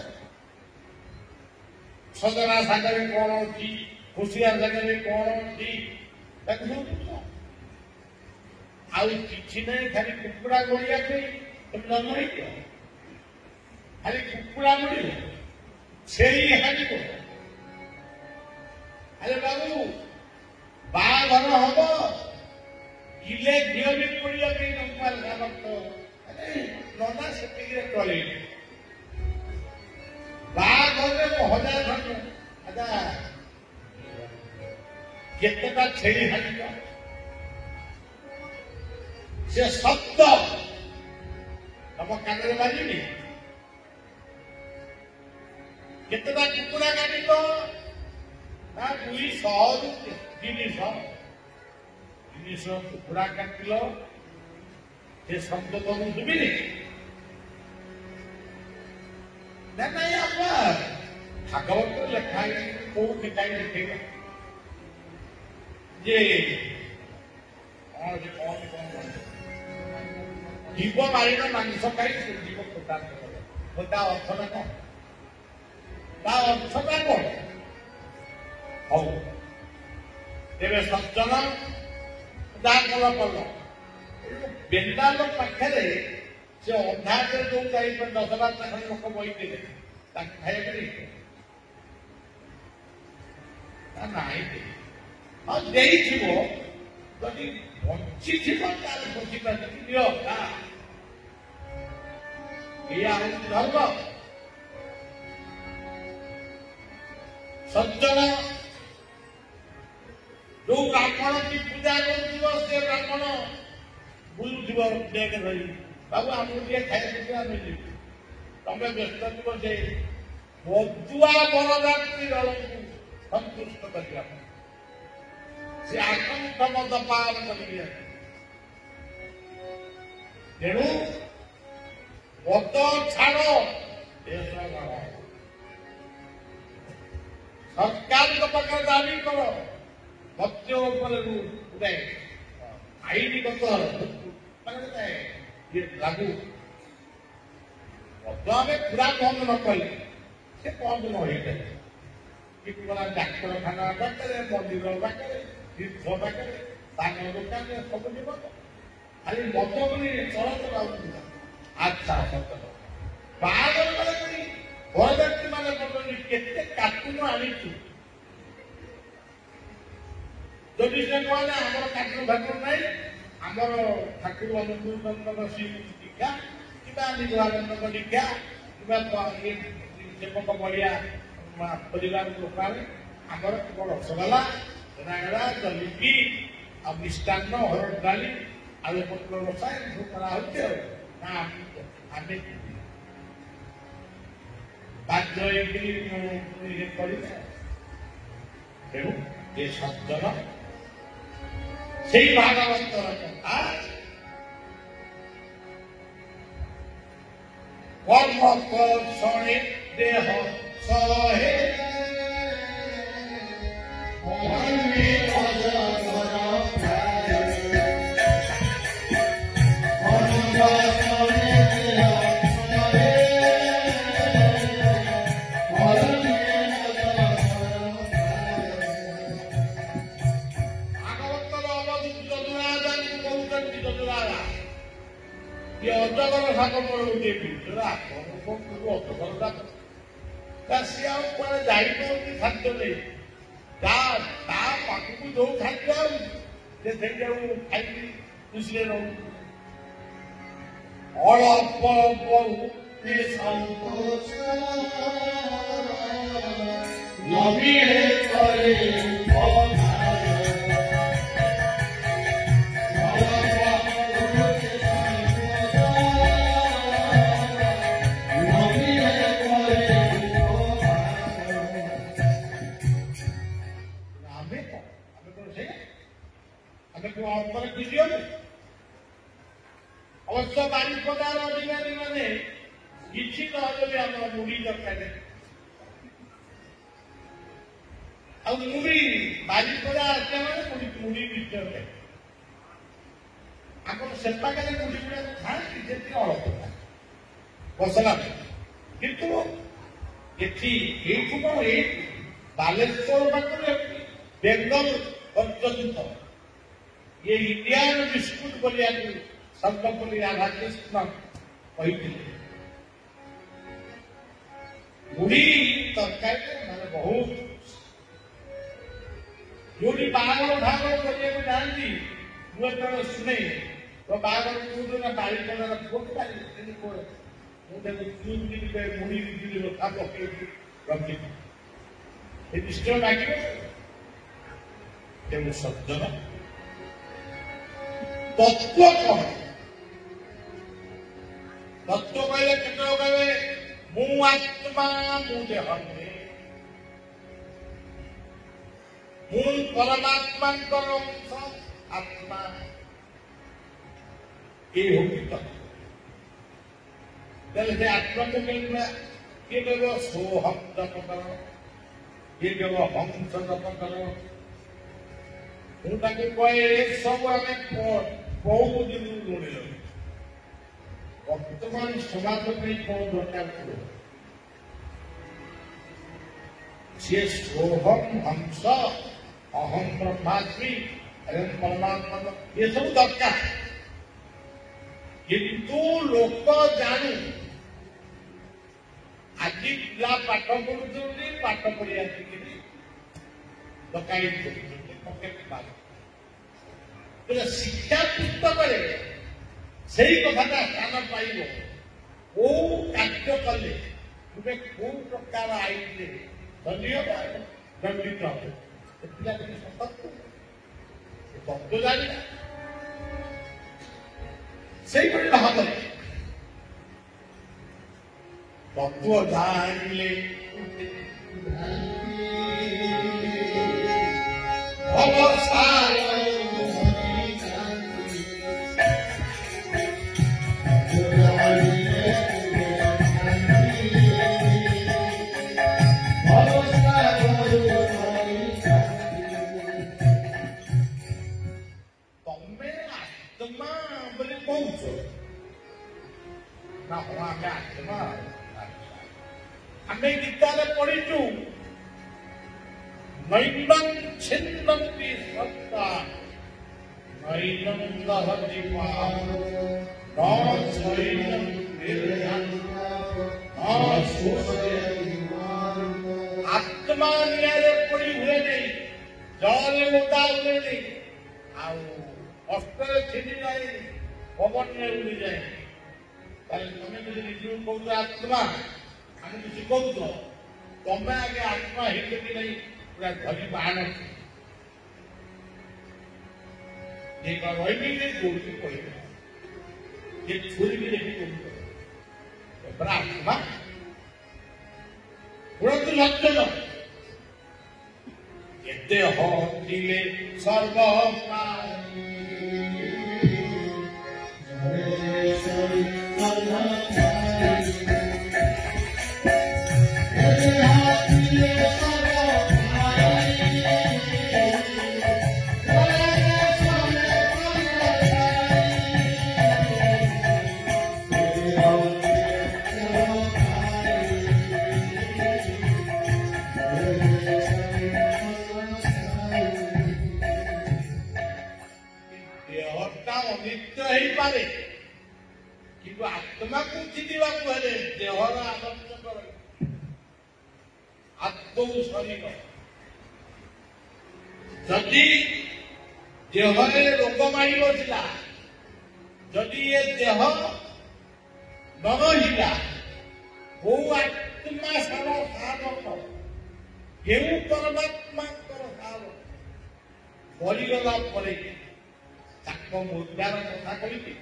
सजना सागर कौन अच्छी खुशिया सागर कौन अच्छी कि खाली कुकुड़ा गड़िया जन्म खाली कुकुड़ा मिल छेरी हार अरे बाबू बाघर हम किले घी भी पड़ा नना से चल बाघर 1000 खंड अच्छा କେତେଟା ଛେଳି ହାଣିଛ ସେ ଶବ୍ଦ ତମ କାନରେ ବାଜିନି କେତେଟା କୁକୁଡ଼ା କାଟିଛ ନା 200 ରୁ 300 କୁକୁଡ଼ା କାଟିଲ ସେ ଶବ୍ଦ ତମକୁ ଶୁଭିନି ନା ନାଇଁ ଆଜ୍ଞା ଭାଗବତ ଲେଖା କୋଉଠି କାହିଁ ଲେଖେଇଲ ଯେ ଜୀବ ମାରିର ମାଂସ ଖାଇ ସେ ଜୀବ ପ୍ରଦାନ କର ତା ଅର୍ଥଟା କଣ ତା ଅର୍ଥଟା କଣ ହଉ ତେବେ ସଜ୍ଜନ ଯାହା କଲ କଲ ବେଙ୍ଗାଲ ପାଖରେ ସେ ଅନ୍ଧାରରେ ଯୋଉ ଯାଇ 10,000 ଖଣ୍ଡେ ଲୋକ ବହିଥିଲେ ତାକୁ ଖାଇବା ନାହିଁ ହଁ ଦେଇଥିବ ଯଦି ବଞ୍ଚିଥିବ ତାହେଲେ ବୁଝିପାରିକି ଦିଅ ଏଇଆ ହଉଛି ଧର୍ମ ସଜ୍ଜନ ଯୋଉ ବ୍ରାହ୍ମଣ କି ପୂଜା କରୁଥିବ ସେ ବ୍ରାହ୍ମଣ ବୁଲୁଥିବ ବ୍ୟାଗ ଧରି ବାବୁ ଆମକୁ ଟିକେ ଖାଇବାକୁ ଆମେ ଯିବୁ ତମେ ବ୍ୟସ୍ତ ଥିବ ସେ ମଦୁଆ ବରଯାତ୍ରୀ ଦଳକୁ ସନ୍ତୁଷ୍ଟ କରିବା ପାଇଁ ସେ ଆକଣ୍ଠ ମଦ ପାନ କରିକି ତେଣୁ ମଦ ଛାଡ଼ ସରକାରଙ୍କ ପାଖରେ ଦାବି କର ମଦ୍ୟ ଉପରେ ଗୋଟେ ଆଇନଗତ ଲାଗୁ ମଦ ଆମେ ପୁରା ବନ୍ଦ ନ କଲେ ସେ ବନ୍ଦ ନ ହେଇପାରିବ ଡାକ୍ତରଖାନା ପାଖରେ ମନ୍ଦିର ପାଖରେ ତୀର୍ଥ ପାଖରେ ପାନ ଦୋକାନରେ ସବୁ ଯିବ ଖାଲି ମଦ ବୋଲି ଚଳଚଳ ଆଉଥିଲା ଆଚ୍ଛା ସତ ବାହାଘର ବେଳେ କରି ବରଯାତ୍ରୀ ମାନେ କହୁଛନ୍ତି କେତେ କାର୍ଟୁନ ଆଣିଛୁ ଯଦି ସେ କହିଲେ ଆମର କାର୍ଟୁନ ଫାଟୁନ ନାହିଁ ଆମର ଠାକୁର ଅନୁକୂଳଙ୍କର ଶ୍ରୀମୁଖୀ ଦୀକ୍ଷା କିମ୍ବା ନିଜବାନନ୍ଦଙ୍କ ଦୀକ୍ଷା କିମ୍ବା ସେବକ ବଳିଆ ପରିବାର ଲୋକ ଆମର କେବଳ ରସଗୋଲା ରାଗଡ଼ା ଜଲିପି ଆଉ ମିଷ୍ଟାନ୍ନ ହରଡ଼ ଡାଲି ଆଳୁ ପତ୍ର ରସା ଏସବୁ କରାହଉଛି ଆଉ ନା ଆମେ ବାଧ୍ୟ ହେଇକି କରିବେ ତେଣୁ ଏ ସଜ୍ଜନ ସେଇ ଭାଗବତର କଥା କର୍ମ କୌଶଳେ ଦେହ ସহে ଅଜଗର ଶାଗ ପଳଉଛି ଅଜଗର ସିଏ ଆଉ କୁଆଡେ ଯାଇପାରୁନି ଖାଦ୍ୟ ନେଇ ତା ପାଖକୁ ଯୋଉ ଖାଦ୍ୟ ଆଉଛି ସେ ସେଇଟାକୁ ଖାଇକି ଖୁସିରେ ରହୁଛି ଅଳ୍ପ ବହୁ ନବୀରେ କରେ ଅବଶ୍ୟ ବାରିପଦାର ଅଧିକାରୀ ମାନେ କିଛି ନହେଲେ ବି ଆମର ମୁଢି ଦରକାର ଆଉ ମୁଢି ବାରିପଦା ଆସିଲା ମାନେ ମୁଢି ବିଷୟ ଆମର ସେ ପାଖରେ ମୁଢି ଗୁଡାକ ଖାଆନ୍ତି ସେଠି ଅଳ୍ପ ମସଲା କିନ୍ତୁ ଏଠି ଏଇଠୁ କଣ ଏଇ ବାଲେଶ୍ୱର ପାଖରେ ବେଙ୍ଗଲ ପର୍ଯ୍ୟନ୍ତ ये इंडियन बिस्कुट बोलिया सर्वपल्ली राधाकृष्ण कहते मुढ़ी तरकारी मैंने बहुत जो बाहर भागर बोलिया जाती मुझे शुणे तो बाहर बाड़ी मुढ़ी रखा पकड़ रखी निश्चय मागे ତେଣୁ ସଜ୍ଜନ ତତ୍ତ୍ୱ କଣ? ତତ୍ତ୍ୱ କହିଲେ କେତେବେଳେ କହିବେ ମୁଁ ଆତ୍ମା ମୁଁ ଦେହ ନୁହେଁ, ମୁଁ ପରମାତ୍ମାଙ୍କର ଅଂଶ ଆତ୍ମା। ଏ ହଉଛି ତତ୍ତ୍ୱ। ତାହେଲେ ସେ ଆତ୍ମାକୁ ମିଳିଲା କିଏ କହିବ ସୋହଂ ଜପ କର, କିଏ କହିବ ହଂସ ଜପ କର। ମୁଁ ତାକୁ କହେ ଏସବୁ ଆମେ ବହୁତ ଦିନରୁ ଲୋଡ଼ିଲୁ, ବର୍ତ୍ତମାନ ସମାଜ ପାଇଁ କଣ ଦରକାର ପଡ଼ିବ? ସିଏ ସୋହଂ ହଂସ ଅହଂ ବ୍ରହ୍ମାସ୍ମି ଏବଂ ପରମାତ୍ମା ଏସବୁ ଦରକାର। କିନ୍ତୁ ଲୋକ ଜାଣୁ ଆଜି ପିଲା ପାଠ ପଢୁଛନ୍ତି, ପାଠ ପଢି ଆସିକିରି ଡକାୟତ କରୁଛନ୍ତି, ପକେଟ ମାର। ଶିକ୍ଷା ପୁସ୍ତକରେ ସେଇ କଥାଟା ସ୍ଥାନ ପାଇବ। କୋଉ କାର୍ଯ୍ୟ କଲେ ତୁମେ କୋଉ ପ୍ରକାର ଆଇନରେ ଦଣ୍ଡୀୟ ଦଣ୍ଡିତ ହେବ, ପିଲାଟି ସତର୍କ ତତ୍ତ୍ୱ ଜାଣିଲା। ସେଇଭଳି ଭାବରେ ତତ୍ତ୍ୱ ଜାଣିଲେ ଆମେ ଗୀତାରେ ପଢିଛୁ ନୈବଂ ଛିନ୍ଦନ୍ତି ସତ୍ତା ନୈନଂ ଦହତି ପାପ ନ ଶୈନଂ ନିର୍ଜନ ନ ଶୋଷୟତି। ଆତ୍ମା ନିଆଁରେ ପୋଡ଼ି ହୁଏ ନାହିଁ, ଜଳରେ ଓଦା ହୁଏ ନାହିଁ, ଆଉ ଅସ୍ତ୍ରରେ ଛିଣ୍ଡି ଯାଏ, ପବନରେ ଉଡ଼ିଯାଏ। ତାହେଲେ ତମେ ଯଦି ନିଜକୁ କହୁଛ ଆତ୍ମା, ଆମେ କିଛି କହୁଛ, ତମେ ଆଗେ ଆତ୍ମା ହେଇଛ କି ନାହିଁ ପୁରା ଧରି ବାହାନ ରହିବି ଯେ ଦୌଡ଼ିକି କହିବେ, ଯେ ଛୁରୀକି ଦେଖି କହୁଛ ପୁରା ଆତ୍ମା। ଶୁଣନ୍ତୁ ସଜ୍ଜନ, ଏତେ ହଟିଲେ ସର୍ବ ହେଇପାରେ, କିନ୍ତୁ ଆତ୍ମାକୁ ଚିହ୍ନିବାକୁ ହେଲେ ଦେହର ଆବଶ୍ୟକ ରହିବ। ଆତ୍ମା ଶରୀର ଯଦି ଦେହରେ ରୋଗ ମାଡ଼ି ବସିଲା, ଯଦି ଏ ଦେହ ନ ରହିଲା, କୋଉ ଆତ୍ମା ସାର ସାଧକ, କେଉଁ ପରମାତ୍ମାଙ୍କର ସାର କରିଗଲା ପରେ ତାଙ୍କ ମୁଦ୍ରାର କଥା କହିଛି।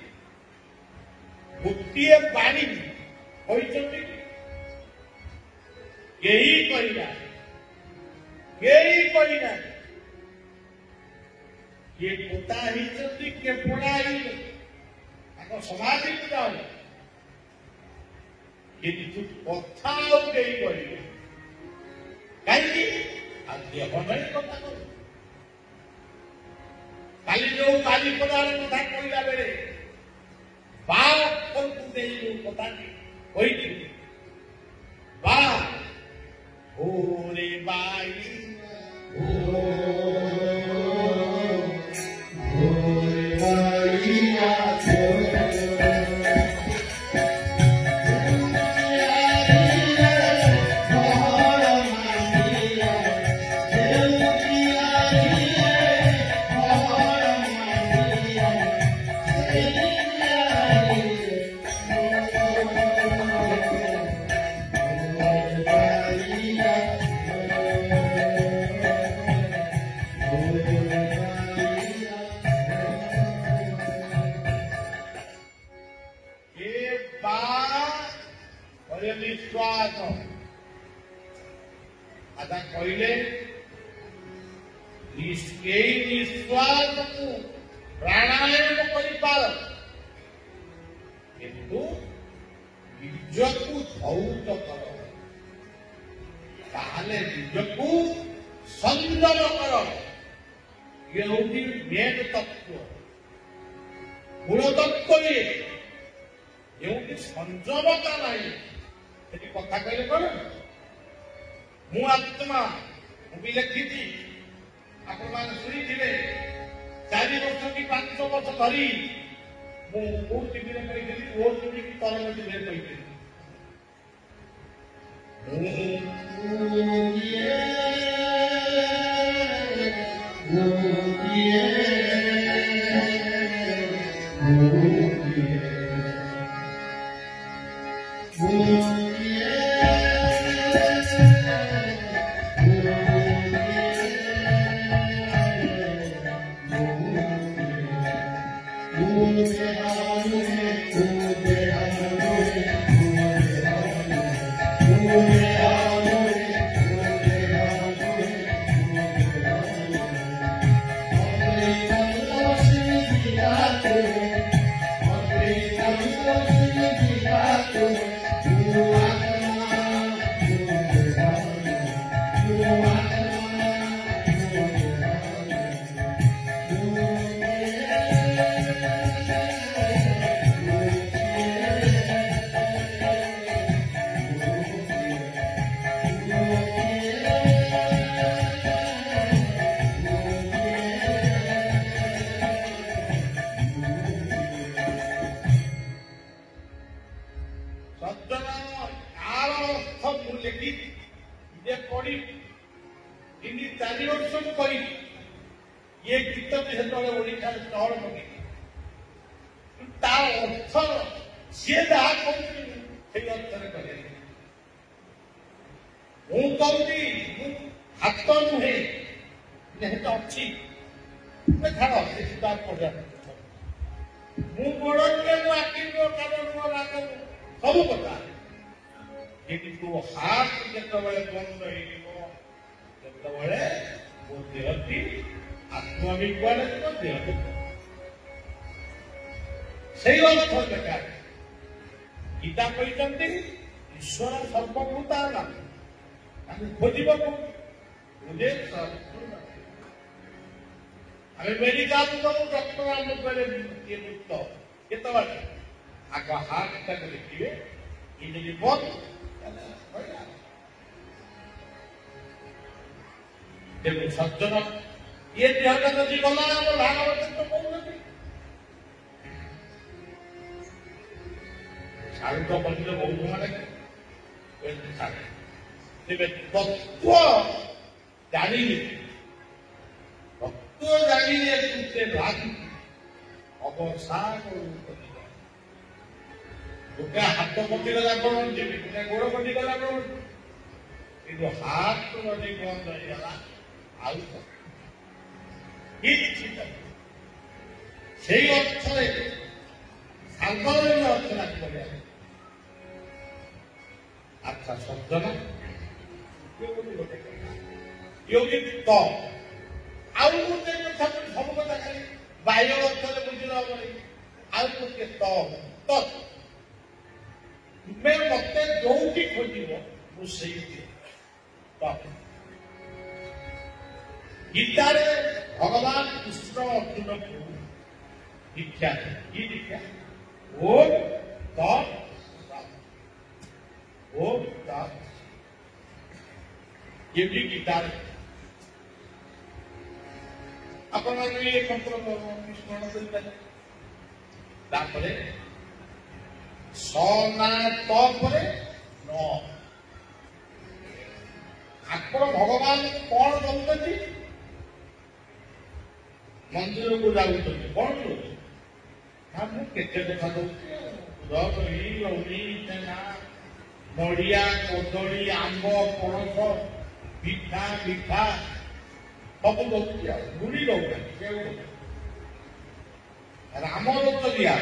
ଗୋଟିଏ ବାଣୀ କହିଛନ୍ତି, କେହି କହିନା, କେହି କହିନା, କିଏ ପୋତା ହେଇଛନ୍ତି, କିଏ ପୋଡ଼ା ହେଇଛନ୍ତି, ତାଙ୍କ ସମାଧି ପୂଜା ହୁଏ, କିନ୍ତୁ କଥା ଆଉ କେହି କହିବେ କାହିଁକି? ଆଉ ଦେହ ନାହିଁ କଥା କହିବେ। କାଲି ଯୋଉ ବାଲିପଦାର କଥା କହିଲା ବେଳେ ବାପକୁ ଦେଇ ଯୋଉ କଥାଟି କହିଥିଲି, ବା ଓରେ ବାଇ ନିଶ୍ୱାସ କୁ ପ୍ରାଣାୟାମ କରିପାର, କିନ୍ତୁ ନିଜକୁ ଧୌତ କର, ତାହେଲେ ନିଜକୁ ସଂଯମ କର। ଇଏ ହଉଛି ମେନ୍ ତତ୍ତ୍ୱ, ମୂଳ ତତ୍ତ୍ୱ। ଇଏ ଯେଉଁଠି ସଂଯମତା ନାହିଁ ସେଠି କଥା କହିଲେ କଣ? ମୁଁ ଆତ୍ମା, ମୁଁ ବି ଲେଖିଛି, ଆପଣମାନେ ଶୁଣିଥିବେ। 4 ବର୍ଷ କି 5 ବର୍ଷ ଧରି ମୁଁ କୋଉ ଟିଭିରେ କହିଥିଲି, ଓ ଟିଭି କି ତରଙ୍ଗ ଟିଭିରେ କହିଥିଲି, ସବୁ କଥା। କିନ୍ତୁ ହାତ ଯେତେବେଳେ ବନ୍ଦ ହେଇଯିବ, ସେତେବେଳେ ମୋ ଦେହଟି ଆତ୍ମବିଜ୍ଞାନ ଦେହଟି ସେଇ ଅର୍ଥ ଦରକାର। ଗୀତା କହିଛନ୍ତି ଈଶ୍ୱର ସର୍ବଭୂତାନ, ଆମେ ଖୋଜିବ କୋଉଠି? ଆମେ ମେଡିକାଲ ଗଲୁ, ଡକ୍ଟର ଆମ କହିଲେ ମୁକ୍ତ କେତେବେଳେ? ଆଗ ହାତଟାକୁ ଦେଖିବେ, ଇଏ ଯଦି ବନ୍ଦ ତେଣୁ ସଜ୍ଜନ ଇଏ ଦେହଟା ଯଦି ଗଲା, ଆମ ଭାଗବତ ତ କହୁଛନ୍ତି ଶାରୁତ ପଲ୍ଲୀର ବହୁତ ମାନେ ତେବେ ତତ୍ତ୍ୱ ଜାଣିଲେ, ତତ୍ତ୍ୱ ଜାଣିଲେ ସେ ଭାବି ଅବସାନ ଗୋଟେ ହାତ କଟିଗଲା କଣ, ଗୋଟେ ଗୋଡ କଟିଗଲା କଣ, କିନ୍ତୁ ହାତ ଯଦି ବନ୍ଦ ହେଇଗଲା ଆଉ କିଛି ସେଇ ଅର୍ଥରେ ସାଙ୍ଗର ଅର୍ଥ ଲାଗିବ। ଆଚ୍ଛା ସଜ୍ଜନ ତ ଆଉ ଗୋଟେ କଥା, ସବୁ କଥା ଖାଲି ବାହ୍ୟ ଅର୍ଥରେ ବୁଝିଲା ହବନି। ଆଉ ଗୋଟେ ତୁମେ ମତେ ଯୋଉଠି ଖୋଜିବ ମୁଁ ସେଇଠି। ଗୀତାରେ ଭଗବାନ କୃଷ୍ଣ ଅର୍ଜୁନକୁ ଦୀକ୍ଷା, କି ଦୀକ୍ଷା? ଓମ୍ ତତ୍ ସତ୍। ଓମ୍ ତତ୍ ଏଠି ଗୀତାରେ ଆପଣମାନେ ଏ ମନ୍ତ୍ର ସ୍ମରଣ କରିପାରିବେ। ତାପରେ ସନା ପରେ ନ, ଆପଣ ଭଗବାନ କଣ ଦଉଛନ୍ତି? ମନ୍ଦିରକୁ ଯାଉଛନ୍ତି, କଣ ଦଉଛି? ନା ମୁଁ କେତେ କଥା ଦଉଛି, ଦହି ଲହୁଣୀ ଛେନା ନଡ଼ିଆ କଦଳୀ ଆମ୍ବ ପଣସ ପିଠା ମିଠା ସବୁ ଦଉଛି। ଆଉ ଗୁଡ଼ି ଦଉନାହିଁ, ରାମଦତ୍ତ ଦିଆ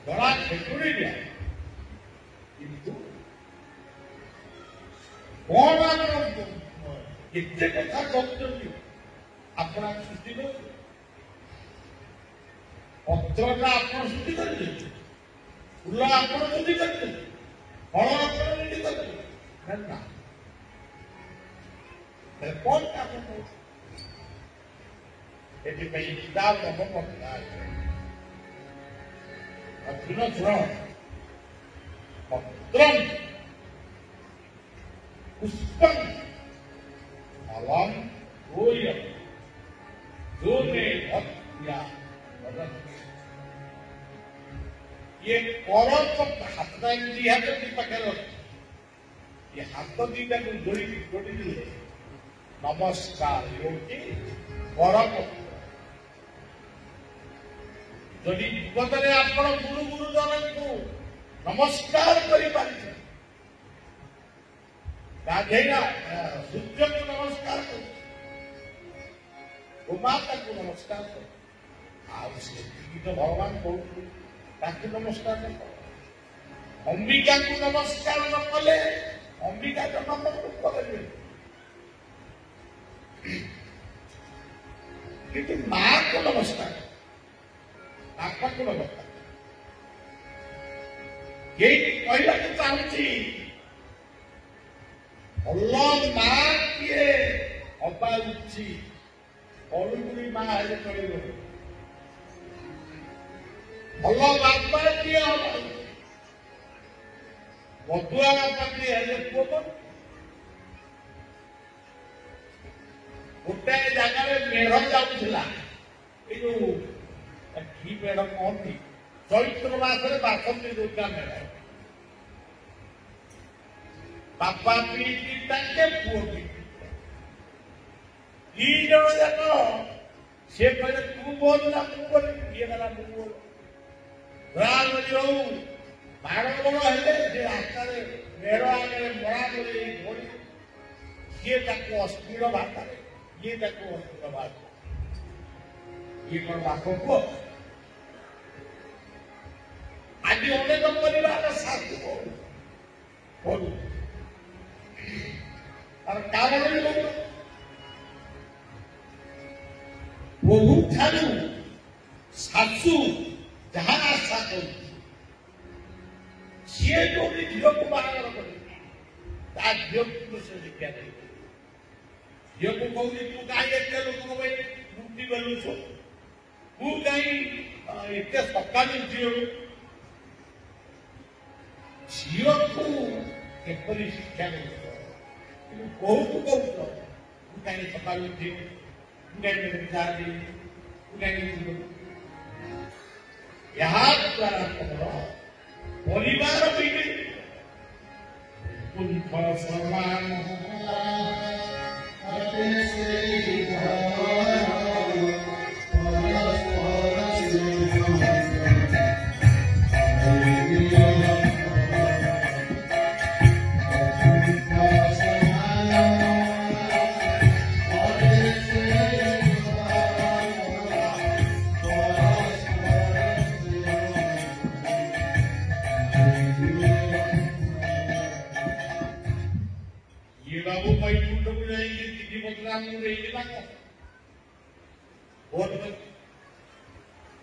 ଧଳା ଖେଚୁଡ଼ି ଦିଆ। କିନ୍ତୁ କଣ ଆପଣ କେତେ କଥା କହୁଛନ୍ତି? ଆପଣ ସୃଷ୍ଟି କରିବେ, ପତ୍ରଟା ଆପଣ ସୃଷ୍ଟି କରିବେ, ଫୁଲ ଆପଣ ସୃଷ୍ଟି କରିବେ, ଫଳ ଆପଣ ସୃଷ୍ଟି କରିବେ ନା? କଣଟା ଆପଣ କହୁଛନ୍ତି? ଏଥିପାଇଁ କିତାବ ନବ ପତ୍ରା ଅର୍ଜୁନ ଶୁଣ, ପତ୍ରಂ पुष्पम फलम तोयम जो मे भक्त्या वदन्ति। ये कर हाथ दी हाथ दी पाखे ये हाथ दीटा को जोड़ी दिले नमस्कार होती कर। जदि विपदे आप गुरु गुरुजन को नमस्कार कर गाधेगा सूर्य को नमस्कार करो, गोमाता को नमस्कार करो, तो भगवान कहते नमस्कार न करो। अंबिका को नमस्कार न कले अंबिका का नंबर करेंगे, किंतु मां को नमस्कार, बापा को नमस्कार। यही कहला चाहूँगी ଭଲ ମା କିଏ ହବା ଉଚିତ, ଅଳୁଗୁଳି ମା ହେଲେ ଚଳିବ। ଭଲ ବାପା କିଏ ହବା ଉଚିତ, ମଧୁଆ ବାପା କିଏ ହେଲେ ପୁଅ। ଗୋଟାଏ ଜାଗାରେ ମେଢ ଯାଉଥିଲା, ଏଇ ଯୋଉ କି ମେଢ କହନ୍ତି, ଚୈତ୍ର ମାସରେ ବାସନ୍ତୀ ଦୁର୍ଗା ମେଢ। बापा पीटी ताके पुओ पीटी दी जण जाक से कहले तू बोल ना तू बोल ये गला तू बोल राम जो बाण बण हेले जे आकारे मेड़ आगे मरा बोले बोली ये ताको अस्थिर भाषा ये ताको अस्थिर भाषा ये कौन बाप को आज अनेक परिवार साथी बोलू और कारण बहु ठारू शाशु जहाँ आशा कर झील को बाहर कर झील को से शिक्षा दे झील को कहूँ तू कहीं एत लोक मुक्ति बेलुछु तू कहीं एत सका झील झील को एपरी शिक्षा दे बहुत कहीं सका उठी यहाँ द्वारा परिवार कुंठ समान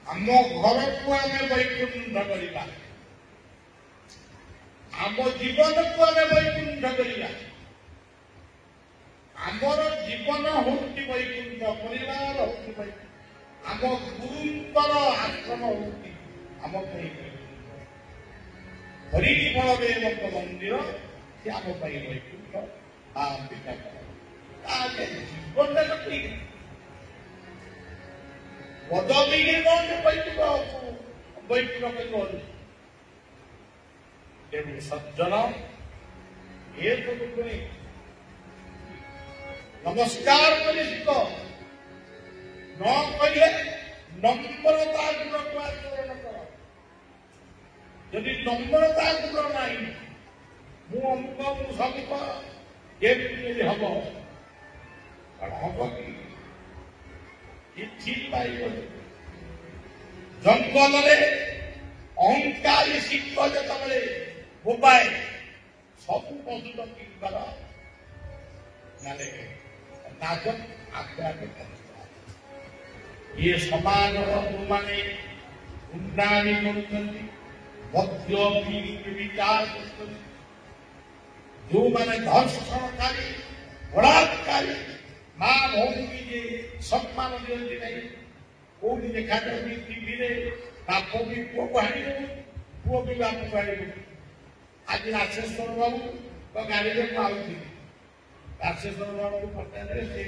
आम घर को आम वैकुंठ करवा, आम जीवन को आम वैकुंठ करवा, आमर जीवन हूँ वैकुंठ, परिवार हूँ वैकुंठ, आम गुरुतर आश्रम हूँ आम हरिकी बलदेव मंदिर से आम वैकुंठ जीवन ठीक पदवी के कौन वैकुंठ सज्जन ये नमस्कार कर न कहे नम्रता गुण को आचरण कर। यदि नम्रता गुण नहीं मु अमुक मु समुक केमी हम हम कि जंगल अहंकारी शिख जो मोबाइल सब पशु पक्षी नाच आगे आगे ये समाज मैंने उन्नयन विचार जो मैंने धर्षणकारी बलात्कारी मां भौणी की सम्मान दिखती नहीं कौटी देखा टीवी बाप भी पुओ को हाणी पुओ भी बाप को हाणी आज राक्षेश्वर बाबू तो गाड़ी में आउथी राक्षेश्वर बाबू को पचारे से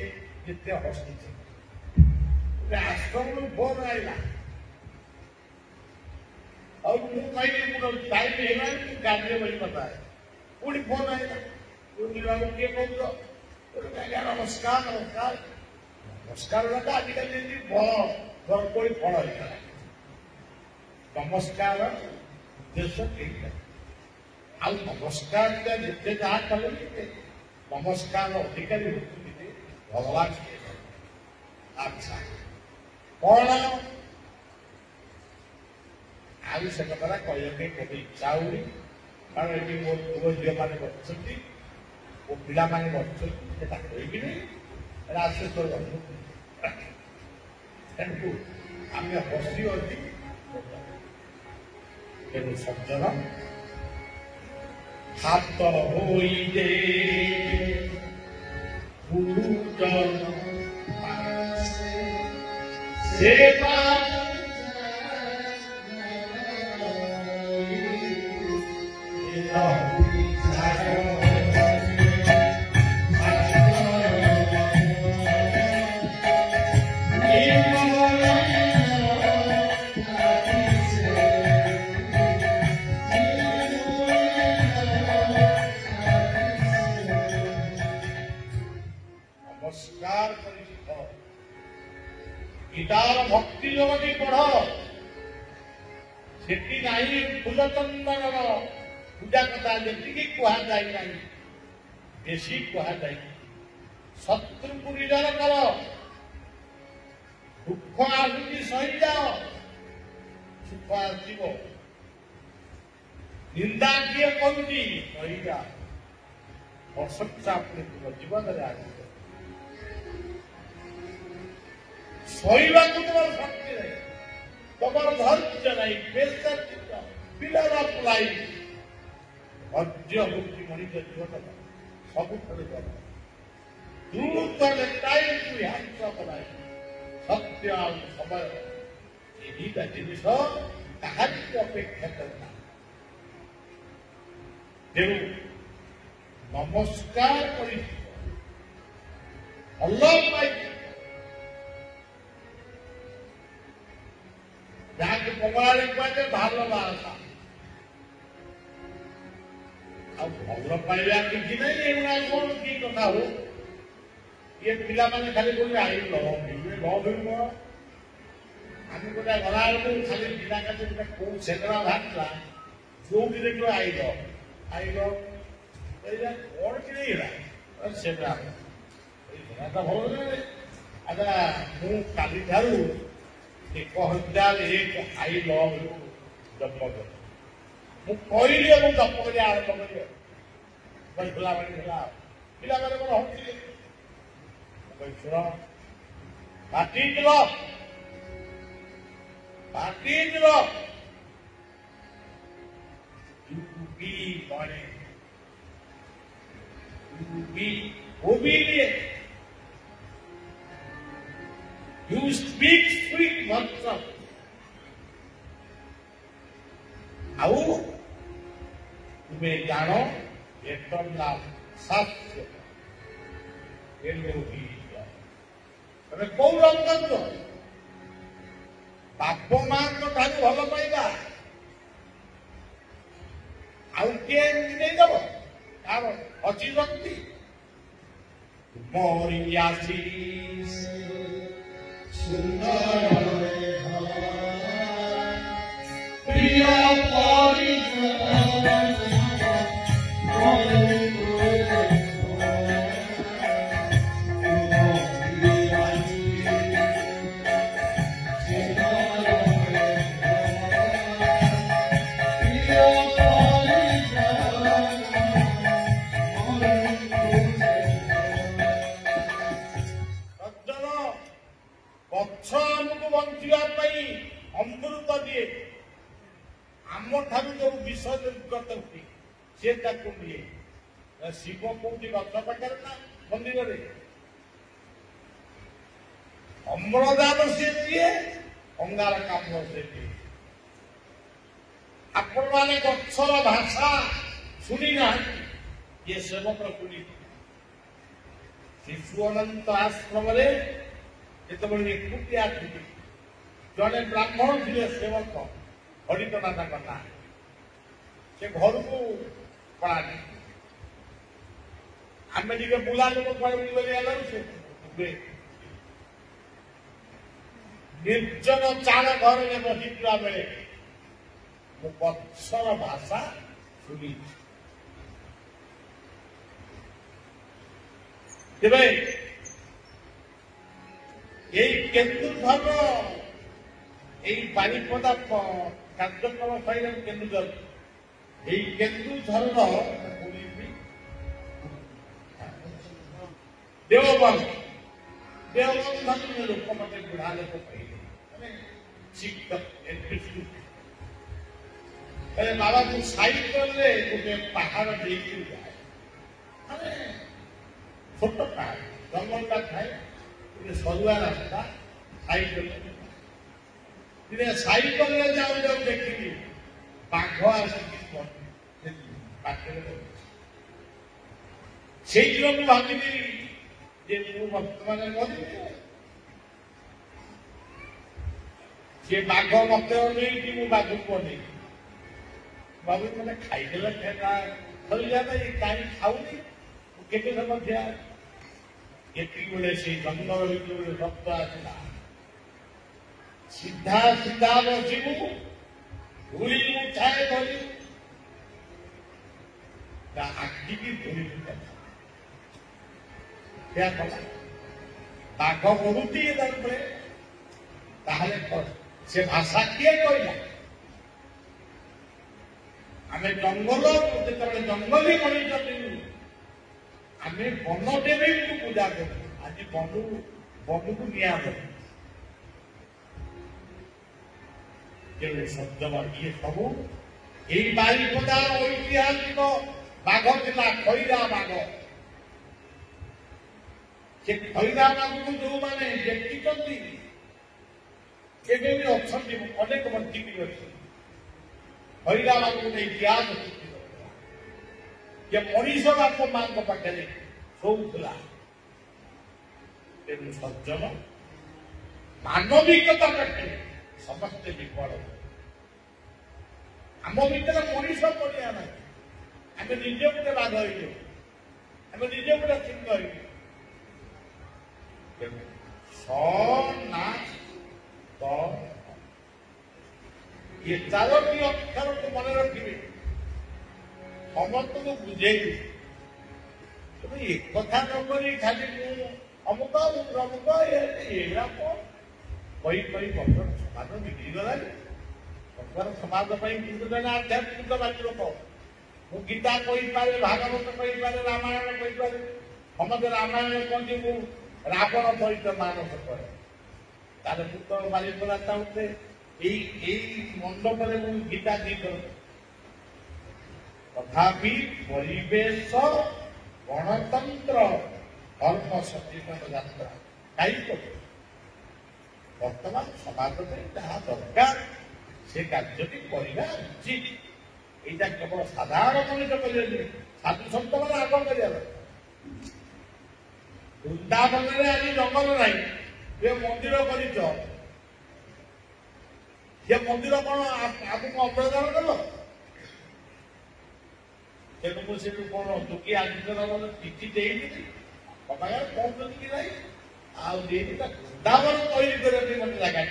जिते हसी आश्रम फोन आईला और मुझे टाइम है गाड़ी में बता है पुणी फोन आईला बाबू किए कह नमस्कार नमस्कार नमस्कार आजिकल बड़ कोई फल होता है नमस्कार देश ठीक है आ नमस्कार जिते जहाँ कले नमस्कार अधिकारी होती भगवान अच्छा कौन आज से कथा कहने कभी इच्छा हुई कारण ये मो पुओ झील मैंने बच्चे वो पिला मैंने बच्चे राक्षेश्वर तेणु आम हसी अच्छी तेणु सज्जन हाथ होई दे गुरुजन सेवा नमस्कार गीतार भक्ति जगती पढ़ से फूल चंदन पूजा कथा जी कहुई बेसी कहुई शत्रु को निधन कर दुख आसुची सही जाओ सुख आसव निंदा किए करुची सही जा प्रशंसा अपने जीवन में आस सहीवा तुम शक्ति नहीं तुम धैर्य नहीं बेसर पिलार पुलाई धैर्य हूँ मनिष जीवन सब सत्य समय ये जिनिस अपेक्षा करना तेणु नमस्कार कर जहाँ के बंगाली कहते भल बासा भल पाइबा किसी नहीं ये कौन की कथा हो ये पिला मैंने खाली बोले आई लव आम गोटे गला खाली पिला का कौ सेकड़ा बाहर जो देख आई लव कौन कि नहीं सेकड़ा भल अच्छा मुझे काली ठारू 1001 आई लव जप कर कहली जप कर आरंभ कर बस पिला पिला मैंने कौन हसी शुण party obedient. You speak sweet words of आओ तुम्हें जानो एकदम लाभ शास्त्र तमें कौ रंग कर बाप मां तो ठार भल पाइबा आउ किए नहीं दब तार अच्छी शक्ति मोरी आशीष सुंदर प्रिय गच्छ ବଞ୍ଚିବା ପାଇଁ ଅମୃତ ଦିଏ, ଆମଠାରୁ ଯୋଉ ବିଷ ନିର୍ଗତ ହୁଏ ସେ ତାକୁ ନିଏ। ଶିବ କୋଉଠି ଗଛ ପାଖରେ ନା ମନ୍ଦିରରେ? ଅମ୍ଳଜାନ ସେ ଦିଏ, ଅଙ୍ଗାରକାମ୍ଳ ସେ ଦିଏ। ଆପଣମାନେ ଗଛର ଭାଷା ଶୁଣି ନାହାନ୍ତି, ଇଏ ସେବକ ଶୁଣି। ଶିଶୁ ଅନନ୍ତ ଆଶ୍ରମରେ ଯେତେବେଳେ ଏକୁଟିଆ ଥିଲେ, ଜଣେ ବ୍ରାହ୍ମଣ ଥିଲେ ସେବକ, ହରିକନା ତାଙ୍କ ନାଁ। ସେ ଘରକୁ ପଳାନ୍ତି। ଆମେ ଟିକେ ବୁଲାଲୋକ କହିବୁ ବୋଲି ଗଲାରୁ ସେ ନିର୍ଜନ ଚାଳ ଘରରେ ବସିଥିବା ବେଳେ ମୁଁ ଗଛର ଭାଷା ଶୁଣିଛି। ତେବେ এই କେନ୍ଦୁଝର এই ବାରିପଦା କାର୍ଯ୍ୟକ୍ରମ ସହିତ କେନ୍ଦୁଝର, এই କେନ୍ଦୁଝରର ଦେଓବନ୍ଦ ଲୋକ ମତେ ବୁଢା ଲୋକ କହିଲେ, ବାବା ତୁ ସାଇକେଲରେ ଗୋଟେ ପାହାଡ ଦେଇକି ଯାଏ, ଛୋଟ ପାହାଡ, ଜଙ୍ଗଲଟା ଥାଏ, ସରୁଆ ରାସ୍ତା, ସାଇକେଲରେ ଯାଉ ଯାଉ ଦେଖିଲି ବାଘ ଆସିକି ପାଖରେ। ସେଇଦିନ ମୁଁ ଭାବିଲି ଯେ ମୁଁ ବର୍ତ୍ତମାନ ମରିବି, ସେ ବାଘ ମତେ ଅନେଇକି ମୁଁ ବାଘକୁ ଅନେଇକି ବାବୁ ମାନେ ଖାଇଦେଲେ ସରିଯାତା, କାହିଁ ଖାଉନି, କେତେ ସମୟ ଠିଆ। ଏତିକି ବେଳେ ସେଇ ଜଙ୍ଗଲ ଭିତରୁ ରକ୍ତ ଆସିଲା, ସିଧା ସିଧା ବସିବୁ, ଧୂଳି ଉଠାଏ ଧରି ତା ଆଖିକି ଧୂଳି ଉଠା କଲା। ବାଘ ବଢୁଛି ତାପରେ, ତାହେଲେ ସେ ଭାଷା କିଏ କହିଲା? ଆମେ ଜଙ୍ଗଲ, ଯେତେବେଳେ ଜଙ୍ଗଲୀ ମଣିଷ ଥିଲୁ, ଆମେ ବନ ଦେବୀଙ୍କୁ ପୂଜା କରୁ। ଆଜି ବନକୁ ନିଆଁ ଦେବୁ। ତେଣୁ ସଜ୍ଜନ ଇଏ ସବୁ ଏଇ ବାରିପଦା ଐତିହାସିକ ବାଘ ଥିଲା, ଖଇରା ବାଘ। ସେ ଖଇରା ବାଘକୁ ଯୋଉମାନେ ଦେଖିଛନ୍ତି ଏବେ ବି ଅଛନ୍ତି, ଅନେକ ବଞ୍ଚିକି ଅଛନ୍ତି। ଖଇରା ବାଘ ଗୋଟେ ଇତିହାସ ସୃଷ୍ଟି କରିଥିଲା, ଯେ ମଣିଷ ବାପ ମାଙ୍କ ପାଖରେ ଶୋଉଥିଲା। ତେଣୁ ସଜ୍ଜନ ମାନବିକତା ପାଖରେ ସମସ୍ତେ ବିଫଳ। ଆମ ଭିତରେ ମଣିଷ ପଡ଼ିଆ ନାହିଁ, ଆମେ ନିଜେ ଗୋଟେ ବାଘ ହେଇଯିବୁ, ଆମେ ନିଜେ ଗୋଟେ ଚିହ୍ନ ହେଇଯିବୁ। ତେଣୁ ये चारोटी अक्षर को मन रखिए, समस्त को बुझेबी। एक कथा न करी खाली अमुक अमुक कही भगवान समाज बिगड़ी गला। भगवान समाज जन आध्यात्मिक बाकी लोक मु गीता कही पारे, भागवत कही पारे, रामायण कही पारे। समझे रामायण कहते मु रावण सहित मानस करे, तार पुत्र बालिपदा चाहते मंडप गीता दी तथापि परिवेश गणतंत्र धर्म सचेतन यात्रा कहीं वर्तमान समाज में जहाँ दरकार से कार्यटी करवा उचित। यहाँ केवल साधारण मनुष्य करेंगे, साधु सत मैंने आग कर वृंदावन में आज जंगल ना मंदिर कर मंदिर कौन आपको अप्रदान कल तेणु मुझे कौन दुखी आदित्यनाथ चिठी देनी कौन कि ना वृंदावन तैयारी करने मत जगह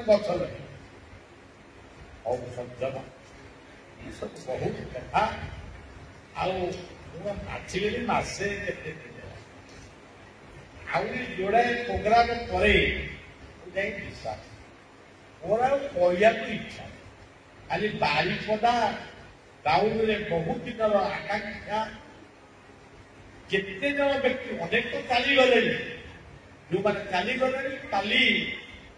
गच लगे और सज्जन ये सब बहुत कथा आछिगली मसे जोड़ाए प्रोग्राम पर विश्वास मोर कहया इच्छा खाली बारिपदा टाउन में बहुत दिन आकांक्षा केते जन व्यक्ति अनेक तो चली गले जो मैंने चली गले काली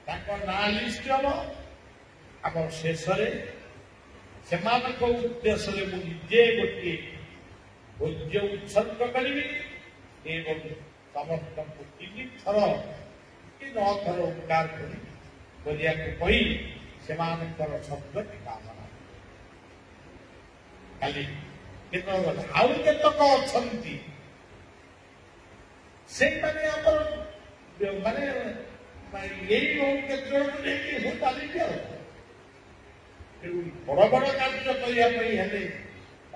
ना लिस्ट हम आम शेष से उद्देश्य मुझे गोटे भोज्य उत्सर्ग करी समस्त को 3 थर कि 9 थर उपकार करी से शब्द कामना खाली आउ केतक अच्छी से माने यही क्षेत्र में चालती बड़ बड़ कार्य करने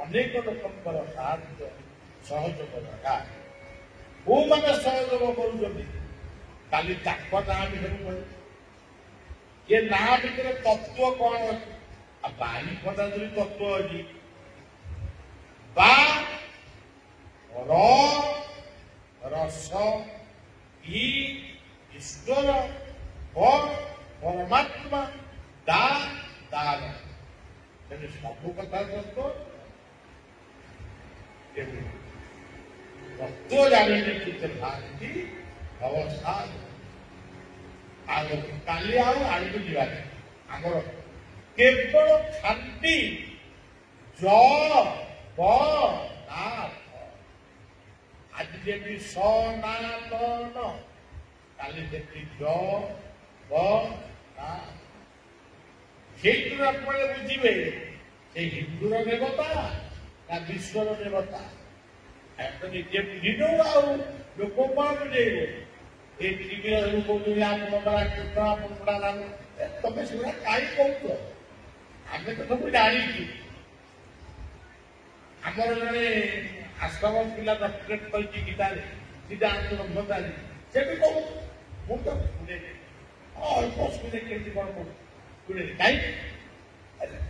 अनेक लोकर साहय सहयोग दरकार को मैंने सहयोग करी ना विषय ये ना भितर तत्व कौन अच्छी बारी पदार्थ तत्व अच्छी रस ईश्वर परमात्मा दान सब कथा तत्व तत्व जाने भांति अवस्था काली आड़ को जावार आमर केवल खांटी आज जमी सनातन काली जमी बुझे से हिंदूर देवता ना विश्वर देवता निजे बुझीन लोक कौन बुझे ये टीवी तुम से कहीं कौ आम तो सब जानी आमर जड़े आश्रम पिला डॉक्टरेट कर गीतार सीधा आंदोलन से भी कहूँ मुझे शुणे अल्प शुणे के कौन शुणे कहीं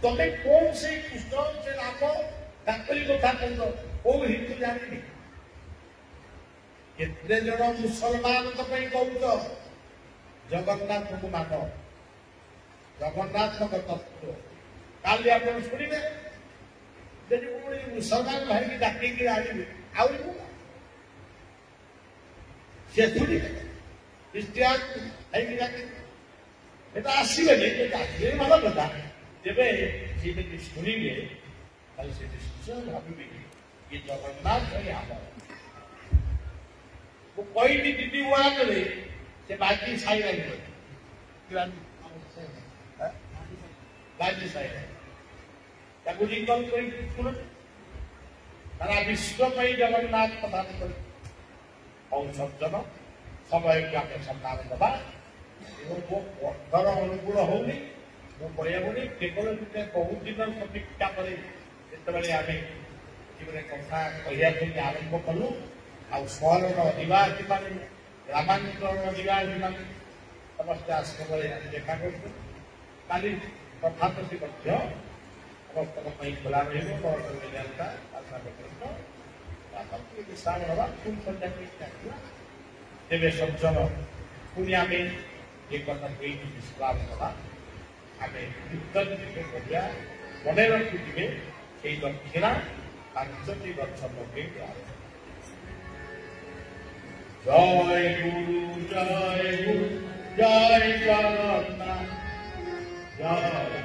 तुम्हें कौन से कृष्ण से राम ताकरी कथा कह कौ हिंदू जानी केते जन मुसलमान कहूच जगन्नाथ को मान जगन्नाथ तत्व काली आप शुणे मुसलमान भाई की डाकिक आने सी क्रिस्टियान भाई आसबे भल कथा जब शुणे से निश्चय भावे ये जगन्नाथ भाई आम कहली दीदी वाक से बाजी साई बाजी साई रिकल कर सारा विश्व जगन्नाथ कथा और सज्जन समय को आम सम्मान दबा मो घर अनुकूल होनी मुझे केवल बहुत दिन प्रतीक्षा पर जिते आम कथा कहना आरंभ कलु आहर अधिवासी मान ग्रामांचल अधिवासी मान समस्त आश्रम देखा कर कथा प्रति समस्त खुला रहा विश्राम हवा पुणी संध्या तेरे सज्जन पुणी आम ये कथा कही विश्राम हवा आम कृतज्ञ मन रखिथे से दक्षिणा 5टी गछ लगे जय गुरु जय जगन्नाथ जय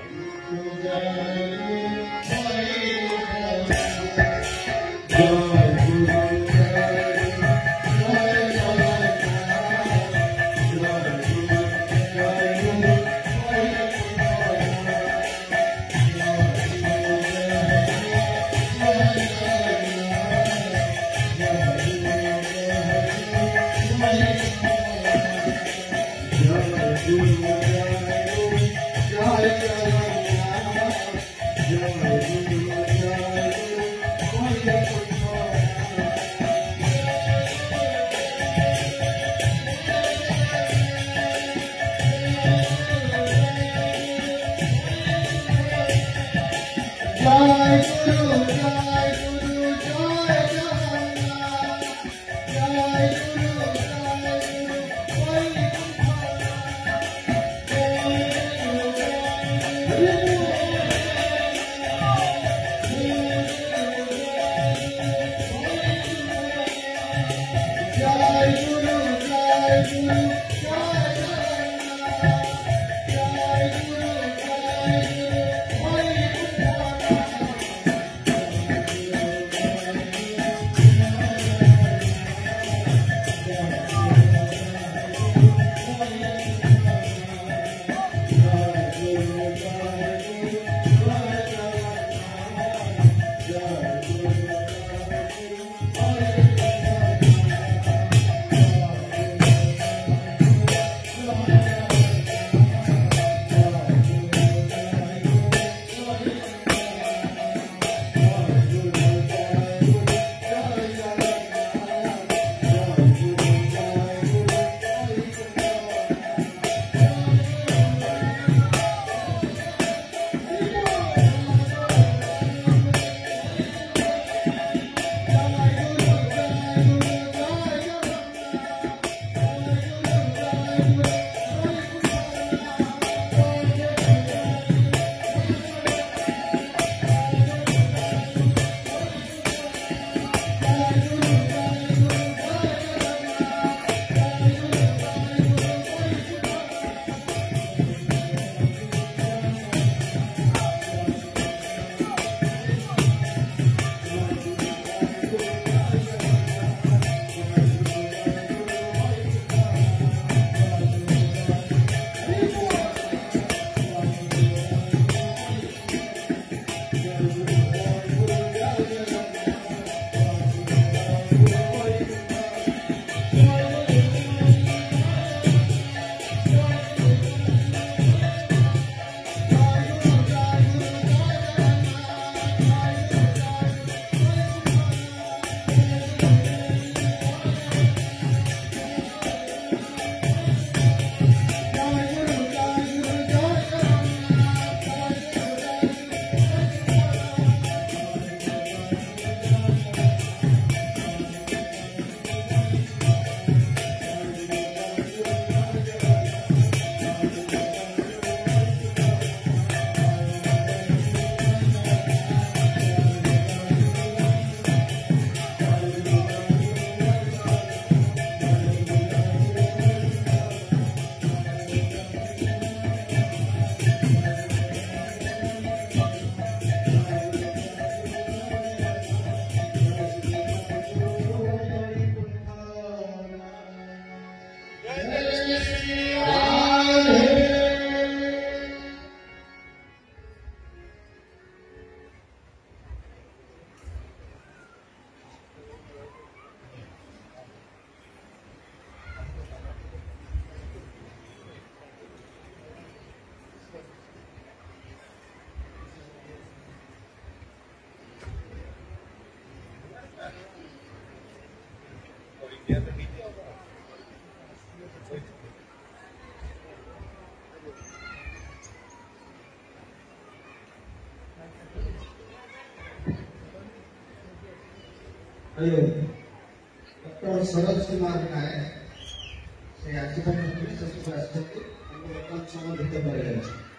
गुरु जय गुरु जय
ହ୍ୟାଲୋ ଡକ୍ଟର ସରୋଜ କୁମାର ନାୟକ ସେ ଆସିଛନ୍ତି ଆସିଛନ୍ତି ବର୍ତ୍ତମାନ ସମୟ ଭିତରେ କରାଯାଉଛି।